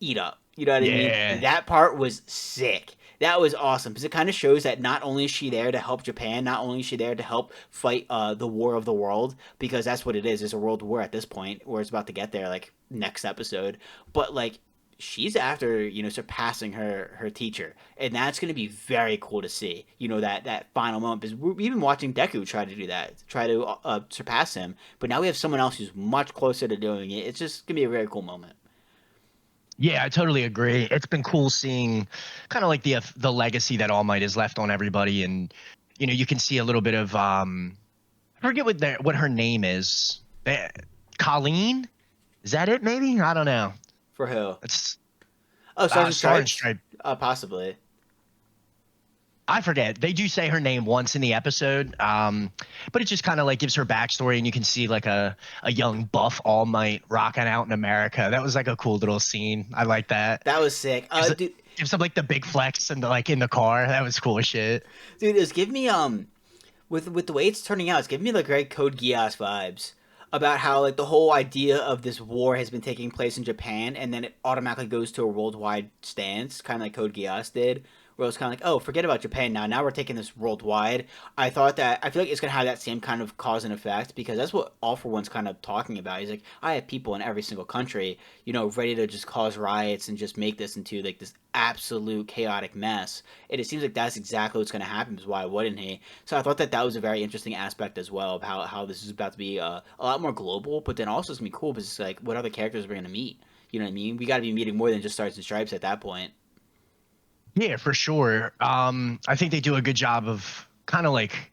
eat up. You know what I mean? Yeah. That part was sick. That was awesome because it kind of shows that not only is she there to help Japan, not only is she there to help fight the war of the world, because that's what it is. It's a world war at this point, where it's about to get there, like next episode. But like, she's after surpassing her teacher, and that's going to be very cool to see. That final moment because we've been watching Deku try to do that, try to surpass him, but now we have someone else who's much closer to doing it. It's just gonna be a very cool moment. Yeah, I totally agree. It's been cool seeing kind of like the legacy that All Might has left on everybody, and you can see a little bit of I forget what her name is. Colleen, is that it? Maybe I don't know. For who? It's Oh, Stars and Star and Stripes. Stripe. Possibly. I forget. They do say her name once in the episode, but it just kind of like gives her backstory, and you can see like a young buff All Might rocking out in America. That was like a cool little scene. I like that. That was sick. Dude, Gives them like the big flex and like in the car. That was cool as shit. dude, it's giving me with the way it's turning out, it's giving me like great Code Geass vibes about how like the whole idea of this war has been taking place in Japan, and then it automatically goes to a worldwide stance, kind of like Code Geass did, where it's kind of like, oh, forget about Japan now. Now we're taking this worldwide. I feel like it's gonna have that same kind of cause and effect, because that's what All for One's kind of talking about. He's like, I have people in every single country, ready to just cause riots and just make this into like this absolute chaotic mess. And it seems like that's exactly what's gonna happen. Is why wouldn't he? So I thought that was a very interesting aspect as well of how this is about to be a lot more global, but then also it's gonna be cool because it's like, what other characters we're gonna meet. You know what I mean? We got to be meeting more than just Stars and Stripes at that point. Yeah, for sure. I think they do a good job of kind of like,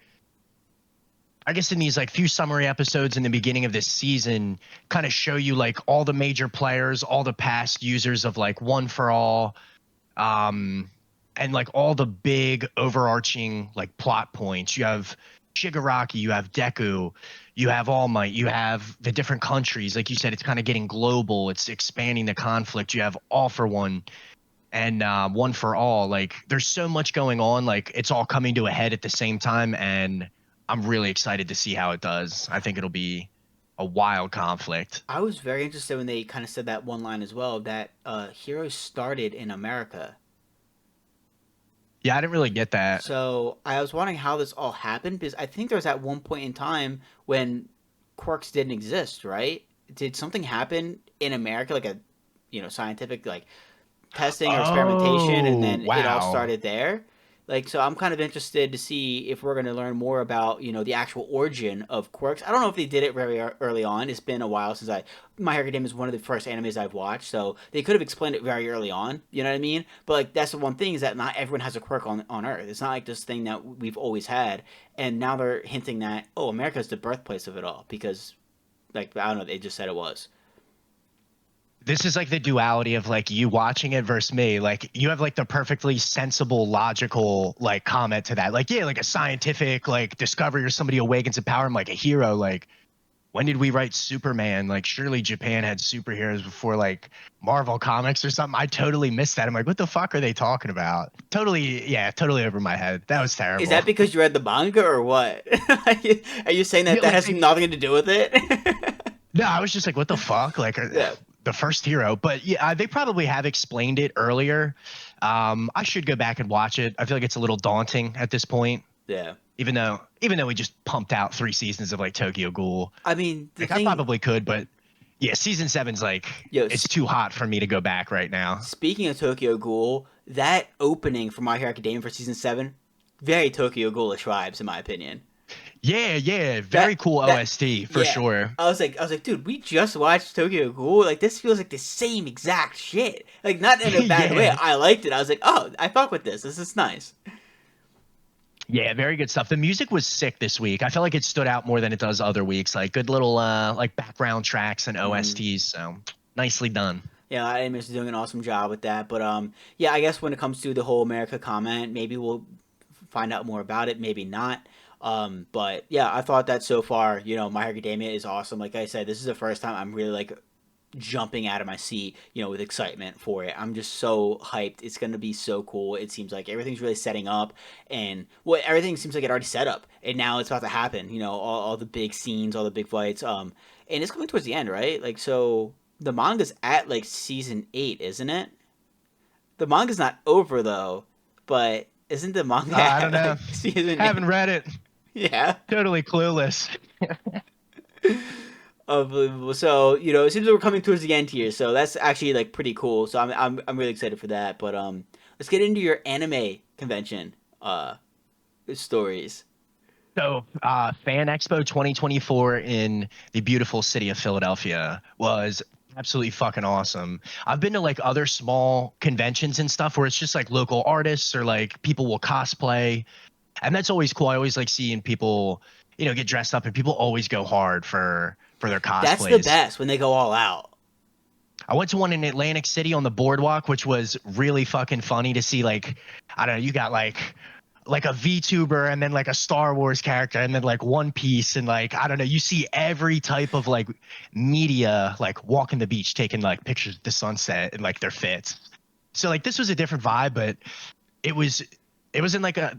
I guess in these like few summary episodes in the beginning of this season, kind of show you like all the major players, all the past users of like One for All, and like all the big overarching like plot points. You have Shigaraki, you have Deku, you have All Might, you have the different countries. Like you said, it's kind of getting global. It's expanding the conflict. You have All for One and One for All. Like there's so much going on. Like it's all coming to a head at the same time, and I'm really excited to see how it does. I think it'll be a wild conflict. I was very interested when they kind of said that one line as well, that Heroes started in America. Yeah, I didn't really get that. So I was wondering how this all happened, because I think there was at one point in time when quirks didn't exist, right? Did something happen in America, like a scientific like testing or experimentation, and Oh, then it all wow. started there? Like, so I'm kind of interested to see if we're going to learn more about, the actual origin of quirks. I don't know if they did it very early on. It's been a while since My Hero Academia is one of the first animes I've watched, so they could have explained it very early on. You know what I mean? But like, that's the one thing, is that not everyone has a quirk on Earth. It's not like this thing that we've always had. And now they're hinting that, oh, America's the birthplace of it all, because, like, I don't know, they just said it was. This is like the duality of like you watching it versus me. Like you have like the perfectly sensible, logical like comment to that. Like, yeah, like a scientific like discovery or somebody awakens to power. I'm like a hero. Like, when did we write Superman? Like, surely Japan had superheroes before like Marvel Comics or something. I totally missed that. I'm like, what the fuck are they talking about? Totally, yeah, totally over my head. That was Is terrible. that because you read the manga or what? Are you saying that Yeah, that like has nothing to do with it? no, I was just like, what the fuck? Like Yeah. the first hero. But yeah, they probably have explained it earlier. I should go back and watch it. I feel like it's a little daunting at this point. Yeah. Even though we just pumped out 3 seasons of like Tokyo Ghoul. I mean, the Like I thing, probably could, but yeah, season 7's like yo, it's too hot for me to go back right now. speaking of Tokyo Ghoul, that opening for My Hero Academia for season 7, very Tokyo Ghoulish vibes in my opinion. Yeah, yeah, very That cool that OST for yeah. sure. I was like, dude, we just watched Tokyo Ghoul. Like, this feels like the same exact shit. Like, not in a bad way. Yeah. I liked it. I was like, oh, I fuck with this. This is nice. Yeah, very good stuff. The music was sick this week. I felt like it stood out more than it does other weeks. Like good little like background tracks and Mm. OSTs. So nicely done. Yeah, Animus is doing an awesome job with that. But yeah, I guess when it comes to the whole America comment, maybe we'll find out more about it. Maybe not. But yeah, I thought that so far, My Hero Academia is awesome. Like I said, this is the first time I'm really like jumping out of my seat, with excitement for it. I'm just so hyped. It's going to be so cool. It seems like everything's really setting up, and well, everything seems like it already set up, and now it's about to happen. All the big scenes, all the big fights. And it's coming towards the end, right? Like, so the manga's at like season 8, isn't it? The manga's not over though, but isn't the manga I don't at know. like season Haven't 8? read it. Yeah. Totally clueless. Unbelievable. So it seems like we're coming towards the end here. So that's actually like pretty cool. So I'm really excited for that. But let's get into your anime convention stories. So, Fan Expo 2024 in the beautiful city of Philadelphia was absolutely fucking awesome. I've been to like other small conventions and stuff where it's just like local artists or like people will cosplay, and that's always cool. I always like seeing people, get dressed up, and people always go hard for their That's the cosplays. best when they go all out. I went to one in Atlantic City on the boardwalk, which was really fucking funny to see. Like, I don't know, you got like like a VTuber and then like a Star Wars character and then like One Piece and like I don't know, you see every type of like media like walking the beach taking like pictures of the sunset and like their fits. So like this was a different vibe, but it was it was in like a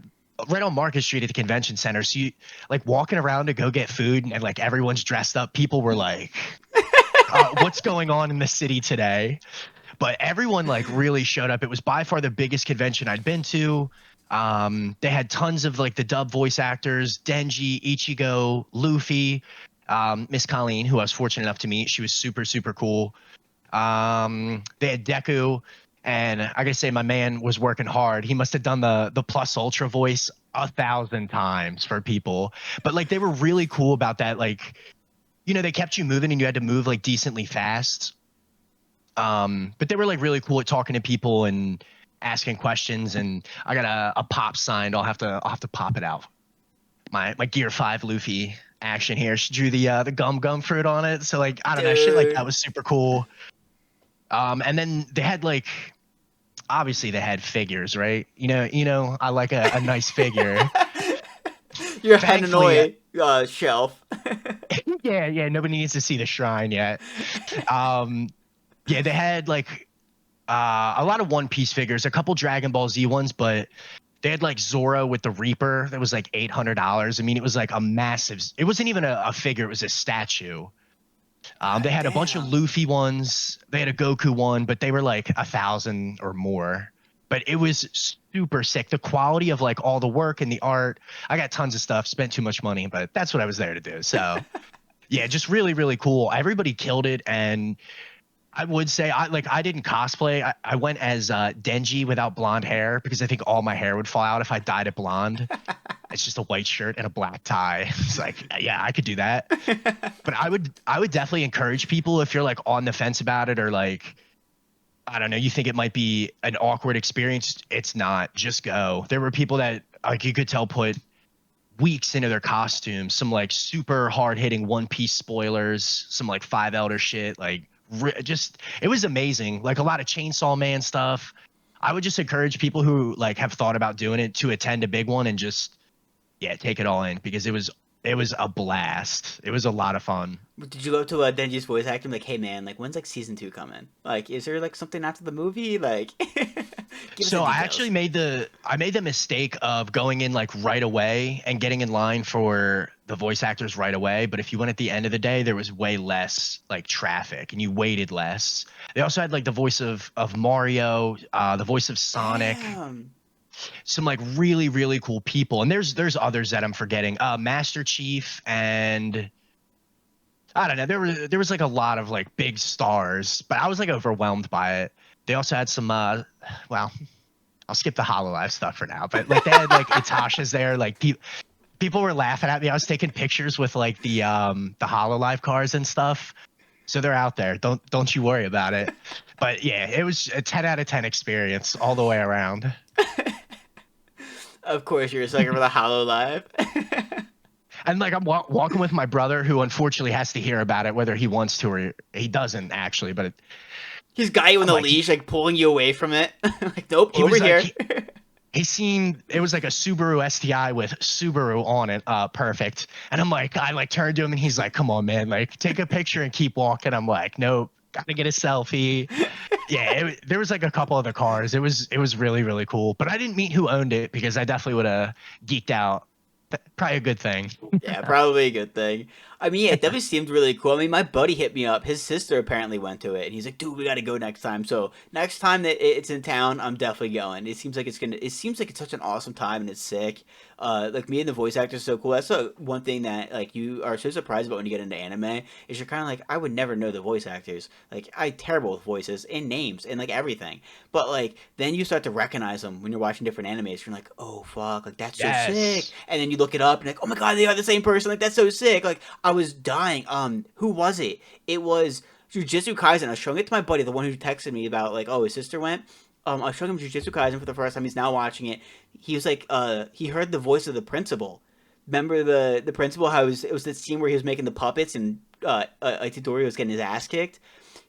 right on Market Street at the convention center. So you like walking around to go get food and like everyone's dressed up. People were like, what's going on in the city today? But everyone like really showed up. It was by far the biggest convention I'd been to. They had tons of like the dub voice actors, Denji, Ichigo, Luffy, Miss Colleen, who I was fortunate enough to meet. She was super, super cool. They had Deku, and I gotta say, my man was working hard. He must have done the Plus Ultra voice 1,000 times for people. But like they were really cool about that. Like, you know, they kept you moving and you had to move like decently fast. But they were like really cool at talking to people and asking questions. And I got a pop signed. I'll have to pop it out. My Gear 5 Luffy action here. She drew the gum fruit on it. So like I don't know, shit like that was super cool. And then they had like obviously they had figures, right? I like a nice figure. Your Thankfully, Hanoi shelf. yeah, nobody needs to see the shrine yet. Um, yeah, they had like a lot of One Piece figures, a couple Dragon Ball Z ones, but they had like Zoro with the Reaper that was like $800. I mean, it was like a massive. It wasn't even a figure; it was a statue. God They had a bunch of damn. Luffy ones. They had a Goku one, but they were like 1,000 or more. But it was super sick. The quality of like all the work and the art. I got tons of stuff. Spent too much money, but that's what I was there to do. So yeah, just really, really cool. Everybody killed it, and I would say I didn't cosplay. I went as Denji without blonde hair because I think all my hair would fall out if I dyed it blonde. It's just a white shirt and a black tie. It's like, yeah, I could do that. But I would definitely encourage people if you're like on the fence about it or like I don't know, you think it might be an awkward experience. It's not. Just go. There were people that like you could tell put weeks into their costumes, some like super hard hitting One Piece spoilers, some like Five Elder shit, like just it was amazing. Like a lot of Chainsaw Man stuff. I would just encourage people who like have thought about doing it to attend a big one and just yeah, take it all in because it was a blast. It was a lot of fun. Did you go up to Denji's voice actor and like, hey man, like when's like season 2 coming? Like, is there like something after the movie? Like, give us the So I details. actually made the mistake of going in like right away and getting in line for the voice actors right away. But if you went at the end of the day, there was way less like traffic and you waited less. They also had like the voice of Mario, the voice of Sonic, Damn. some like really really cool people. And there's others that I'm forgetting. Master Chief and I don't know. There was like a lot of like big stars, but I was like overwhelmed by it. They also had some well, I'll skip the Hololive stuff for now, but like they had like Itasha's there, like people were laughing at me. I was taking pictures with like the Hololive cars and stuff. So they're out there. Don't you worry about it. But yeah, it was a 10 out of 10 experience all the way around. Of course, you're a sucker for the Hollow Live. And like I'm walking with my brother who unfortunately has to hear about it whether he wants to or he doesn't actually, but He's got you on I'm the like leash, like pulling you away from it. Like, nope, he over was like here. he seen it was like a Subaru STI with Subaru on it, perfect. And I'm like, I like turned to him and he's like, come on, man, like take a picture and keep walking. I'm like, nope, gotta get a selfie. Yeah, there was like a couple other cars. It was really really cool, but I didn't meet who owned it because I definitely would have geeked out. Probably a good thing. Yeah, probably a good thing. I mean, yeah, it definitely seemed really cool. I mean, my buddy hit me up. His sister apparently went to it, and he's like, "Dude, we got to go next time." So next time that it's in town, I'm definitely going. It seems like it's gonna. It seems like it's such an awesome time, and it's sick. Like me and the voice actor is so cool. That's one thing that like you are so surprised about when you get into anime is you're kind of like, I would never know the voice actors. Like I terrible with voices and names and like everything. But like then you start to recognize them when you're watching different animes. You're like, oh fuck, like that's so sick. Yes. And then you look it up and like, oh my god, they are the same person. Like that's so sick. Like I was dying. Who was it? It was Jujutsu Kaisen. I was showing it to my buddy, the one who texted me about like, oh, his sister went. I was showing him Jujutsu Kaisen for the first time. He's now watching it. He was like, he heard the voice of the principal. Remember the principal? How it was the scene where he was making the puppets and Itadori was getting his ass kicked.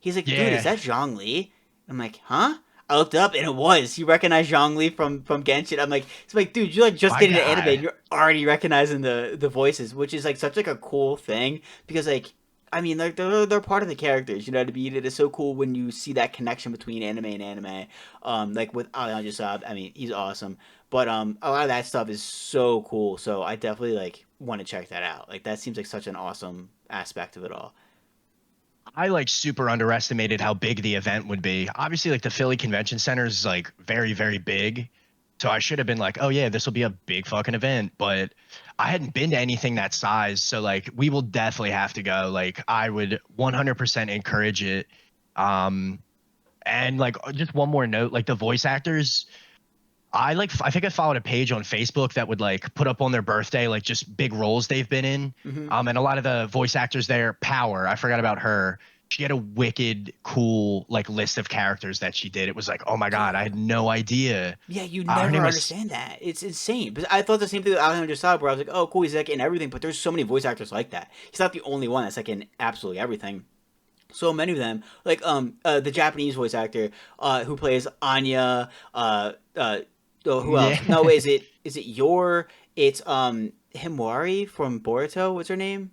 He's like, dude, is Yeah. that Zhang Li? I'm like, huh? I looked up and it was. You recognized Zhang Li from Genshin. I'm like, it's like, dude, you like just My getting into anime and guy. you're already recognizing the voices, which is like such like a cool thing because like I mean like they're part of the characters, you know what I mean? It is so cool when you see that connection between anime and anime. Like with Alejandro Saab, I mean, he's awesome. But a lot of that stuff is so cool. So I definitely like want to check that out. Like that seems like such an awesome aspect of it all. I like super underestimated how big the event would be. Obviously, like the Philly Convention Center is like very, very big. So I should have been like, oh yeah, this will be a big fucking event. But I hadn't been to anything that size. So like we will definitely have to go. Like I would 100% encourage it. Um, and like just one more note, like the voice actors, I think I followed a page on Facebook that would like put up on their birthday like just big roles they've been in. Hmm. And a lot of the voice actors there, Power, I forgot about her. She had a wicked cool like list of characters that she did. It was like, oh my god, I Yeah. had no idea. Yeah, you Her name never was understand that. It's insane. But I thought the same thing with Alejandro Saab, where I was like, oh, cool, he's like in everything. But there's so many voice actors like that. He's not the only one that's like in absolutely everything. So many of them, like the Japanese voice actor who plays Anya. Oh, who yeah, else? No, is it your? It's Himawari from Boruto. What's her name?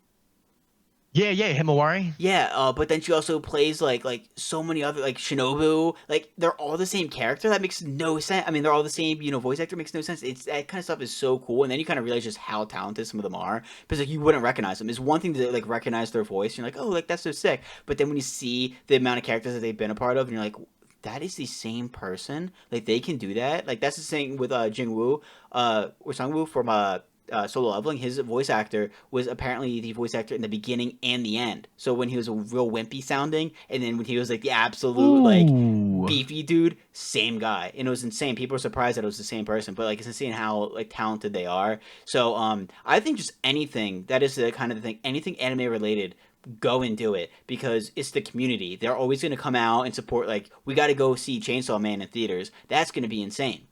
yeah, Himawari. Yeah, but then she also plays like so many other like Shinobu. Like they're all the same character. That makes no sense. I mean, they're all the same, voice actor. Makes no sense. It's that kind of stuff is so cool, and then you kind of realize just how talented some of them are because like you wouldn't recognize them. It's one thing to like recognize their voice. You're like, oh, like that's so sick. But then when you see the amount of characters that they've been a part of, and you're like, that is the same person. Like they can do that. Like that's the same with Jingwoo, or Sungwoo from Solo Leveling. His voice actor was apparently the voice actor in the beginning and the end. So when he was a real wimpy sounding, and then when he was like the absolute like Ooh. beefy dude, same guy, and it was insane. People were surprised that it was the same person, but like it's insane how like talented they are. So I think just anything that is the kind of thing, anything anime related, go and do it because it's the community. They're always going to come out and support. Like we got to go see Chainsaw Man in theaters. That's going to be insane.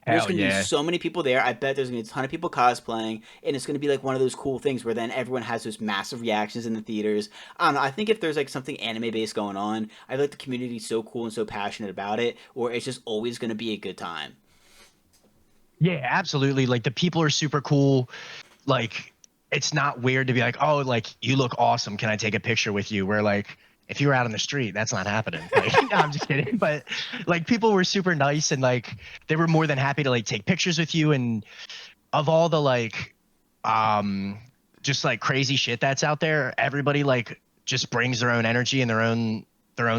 There's Hell going to be yeah. so many people there. I bet there's going to be a ton of people cosplaying, and it's going to be like one of those cool things where then everyone has those massive reactions in the theaters. I don't know. I think if there's like something anime based going on, I feel like the community's so cool and so passionate about it, or it's just always going to be a good time. Yeah, absolutely. Like the people are super cool. Like it's not weird to be like, oh, like you look awesome. Can I take a picture with you? Where like if you were out on the street, that's not happening. Like, no, I'm just kidding. But like people were super nice and like they were more than happy to like take pictures with you. And of all the like um just like crazy shit that's out there, everybody like just brings their own energy and their own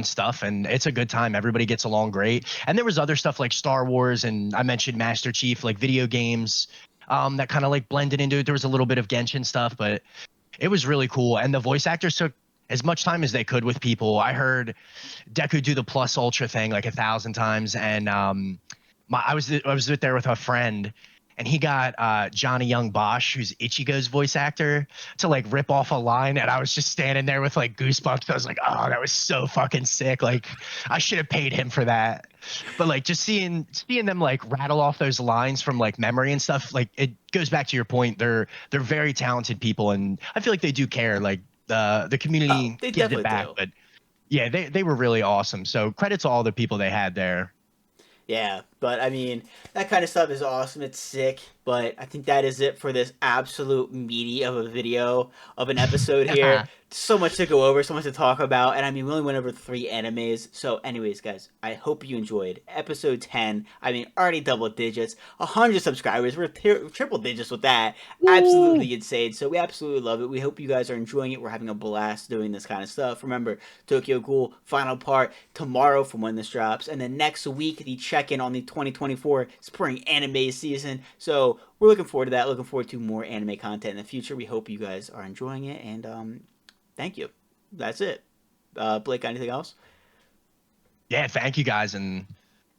stuff, and it's a good time. Everybody gets along great. And there was other stuff like Star Wars, and I mentioned Master Chief, like video games, that kind of like blended into it. There was a little bit of Genshin stuff, but it was really cool. And the voice actors took as much time as they could with people. I heard Deku do the plus ultra thing like 1,000 times, and I was there with a friend, and he got Johnny Young Bosch, who's Ichigo's voice actor, to like rip off a line, and I was just standing there with like goosebumps. I was like, oh, that was so fucking sick. Like I should have paid him for that. But like just seeing them like rattle off those lines from like memory and stuff, like it goes back to your point. They're very talented people, and I feel like they do care. Like the Oh, community they gives it definitely back, do. but yeah, they were really awesome. So credit to all the people they had there. Yeah, but I mean, that kind of stuff is awesome. It's sick. But I think that is it for this absolute meaty of a video of an episode here. So much to go over, so much to talk about. And I mean, we only went over 3 animes. So, anyways, guys, I hope you enjoyed episode 10. I mean, already double digits, 100 subscribers. We're triple digits with that. Woo! Absolutely insane. So, we absolutely love it. We hope you guys are enjoying it. We're having a blast doing this kind of stuff. Remember, Tokyo Ghoul, final part tomorrow from when this drops. And then next week, the check in on the 2024 spring anime season. So, we're looking forward to that. Looking forward to more anime content in the future. We hope you guys are enjoying it. And, thank you. That's it. Blake, got anything else? Yeah, thank you guys, and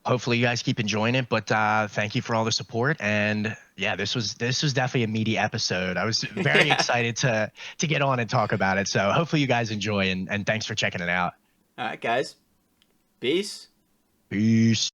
hopefully you guys keep enjoying it. But thank you for all the support. And yeah, this was definitely a meaty episode. I was very Yeah. excited to get on and talk about it. So hopefully you guys enjoy, and thanks for checking it out. All right, guys. Peace. Peace.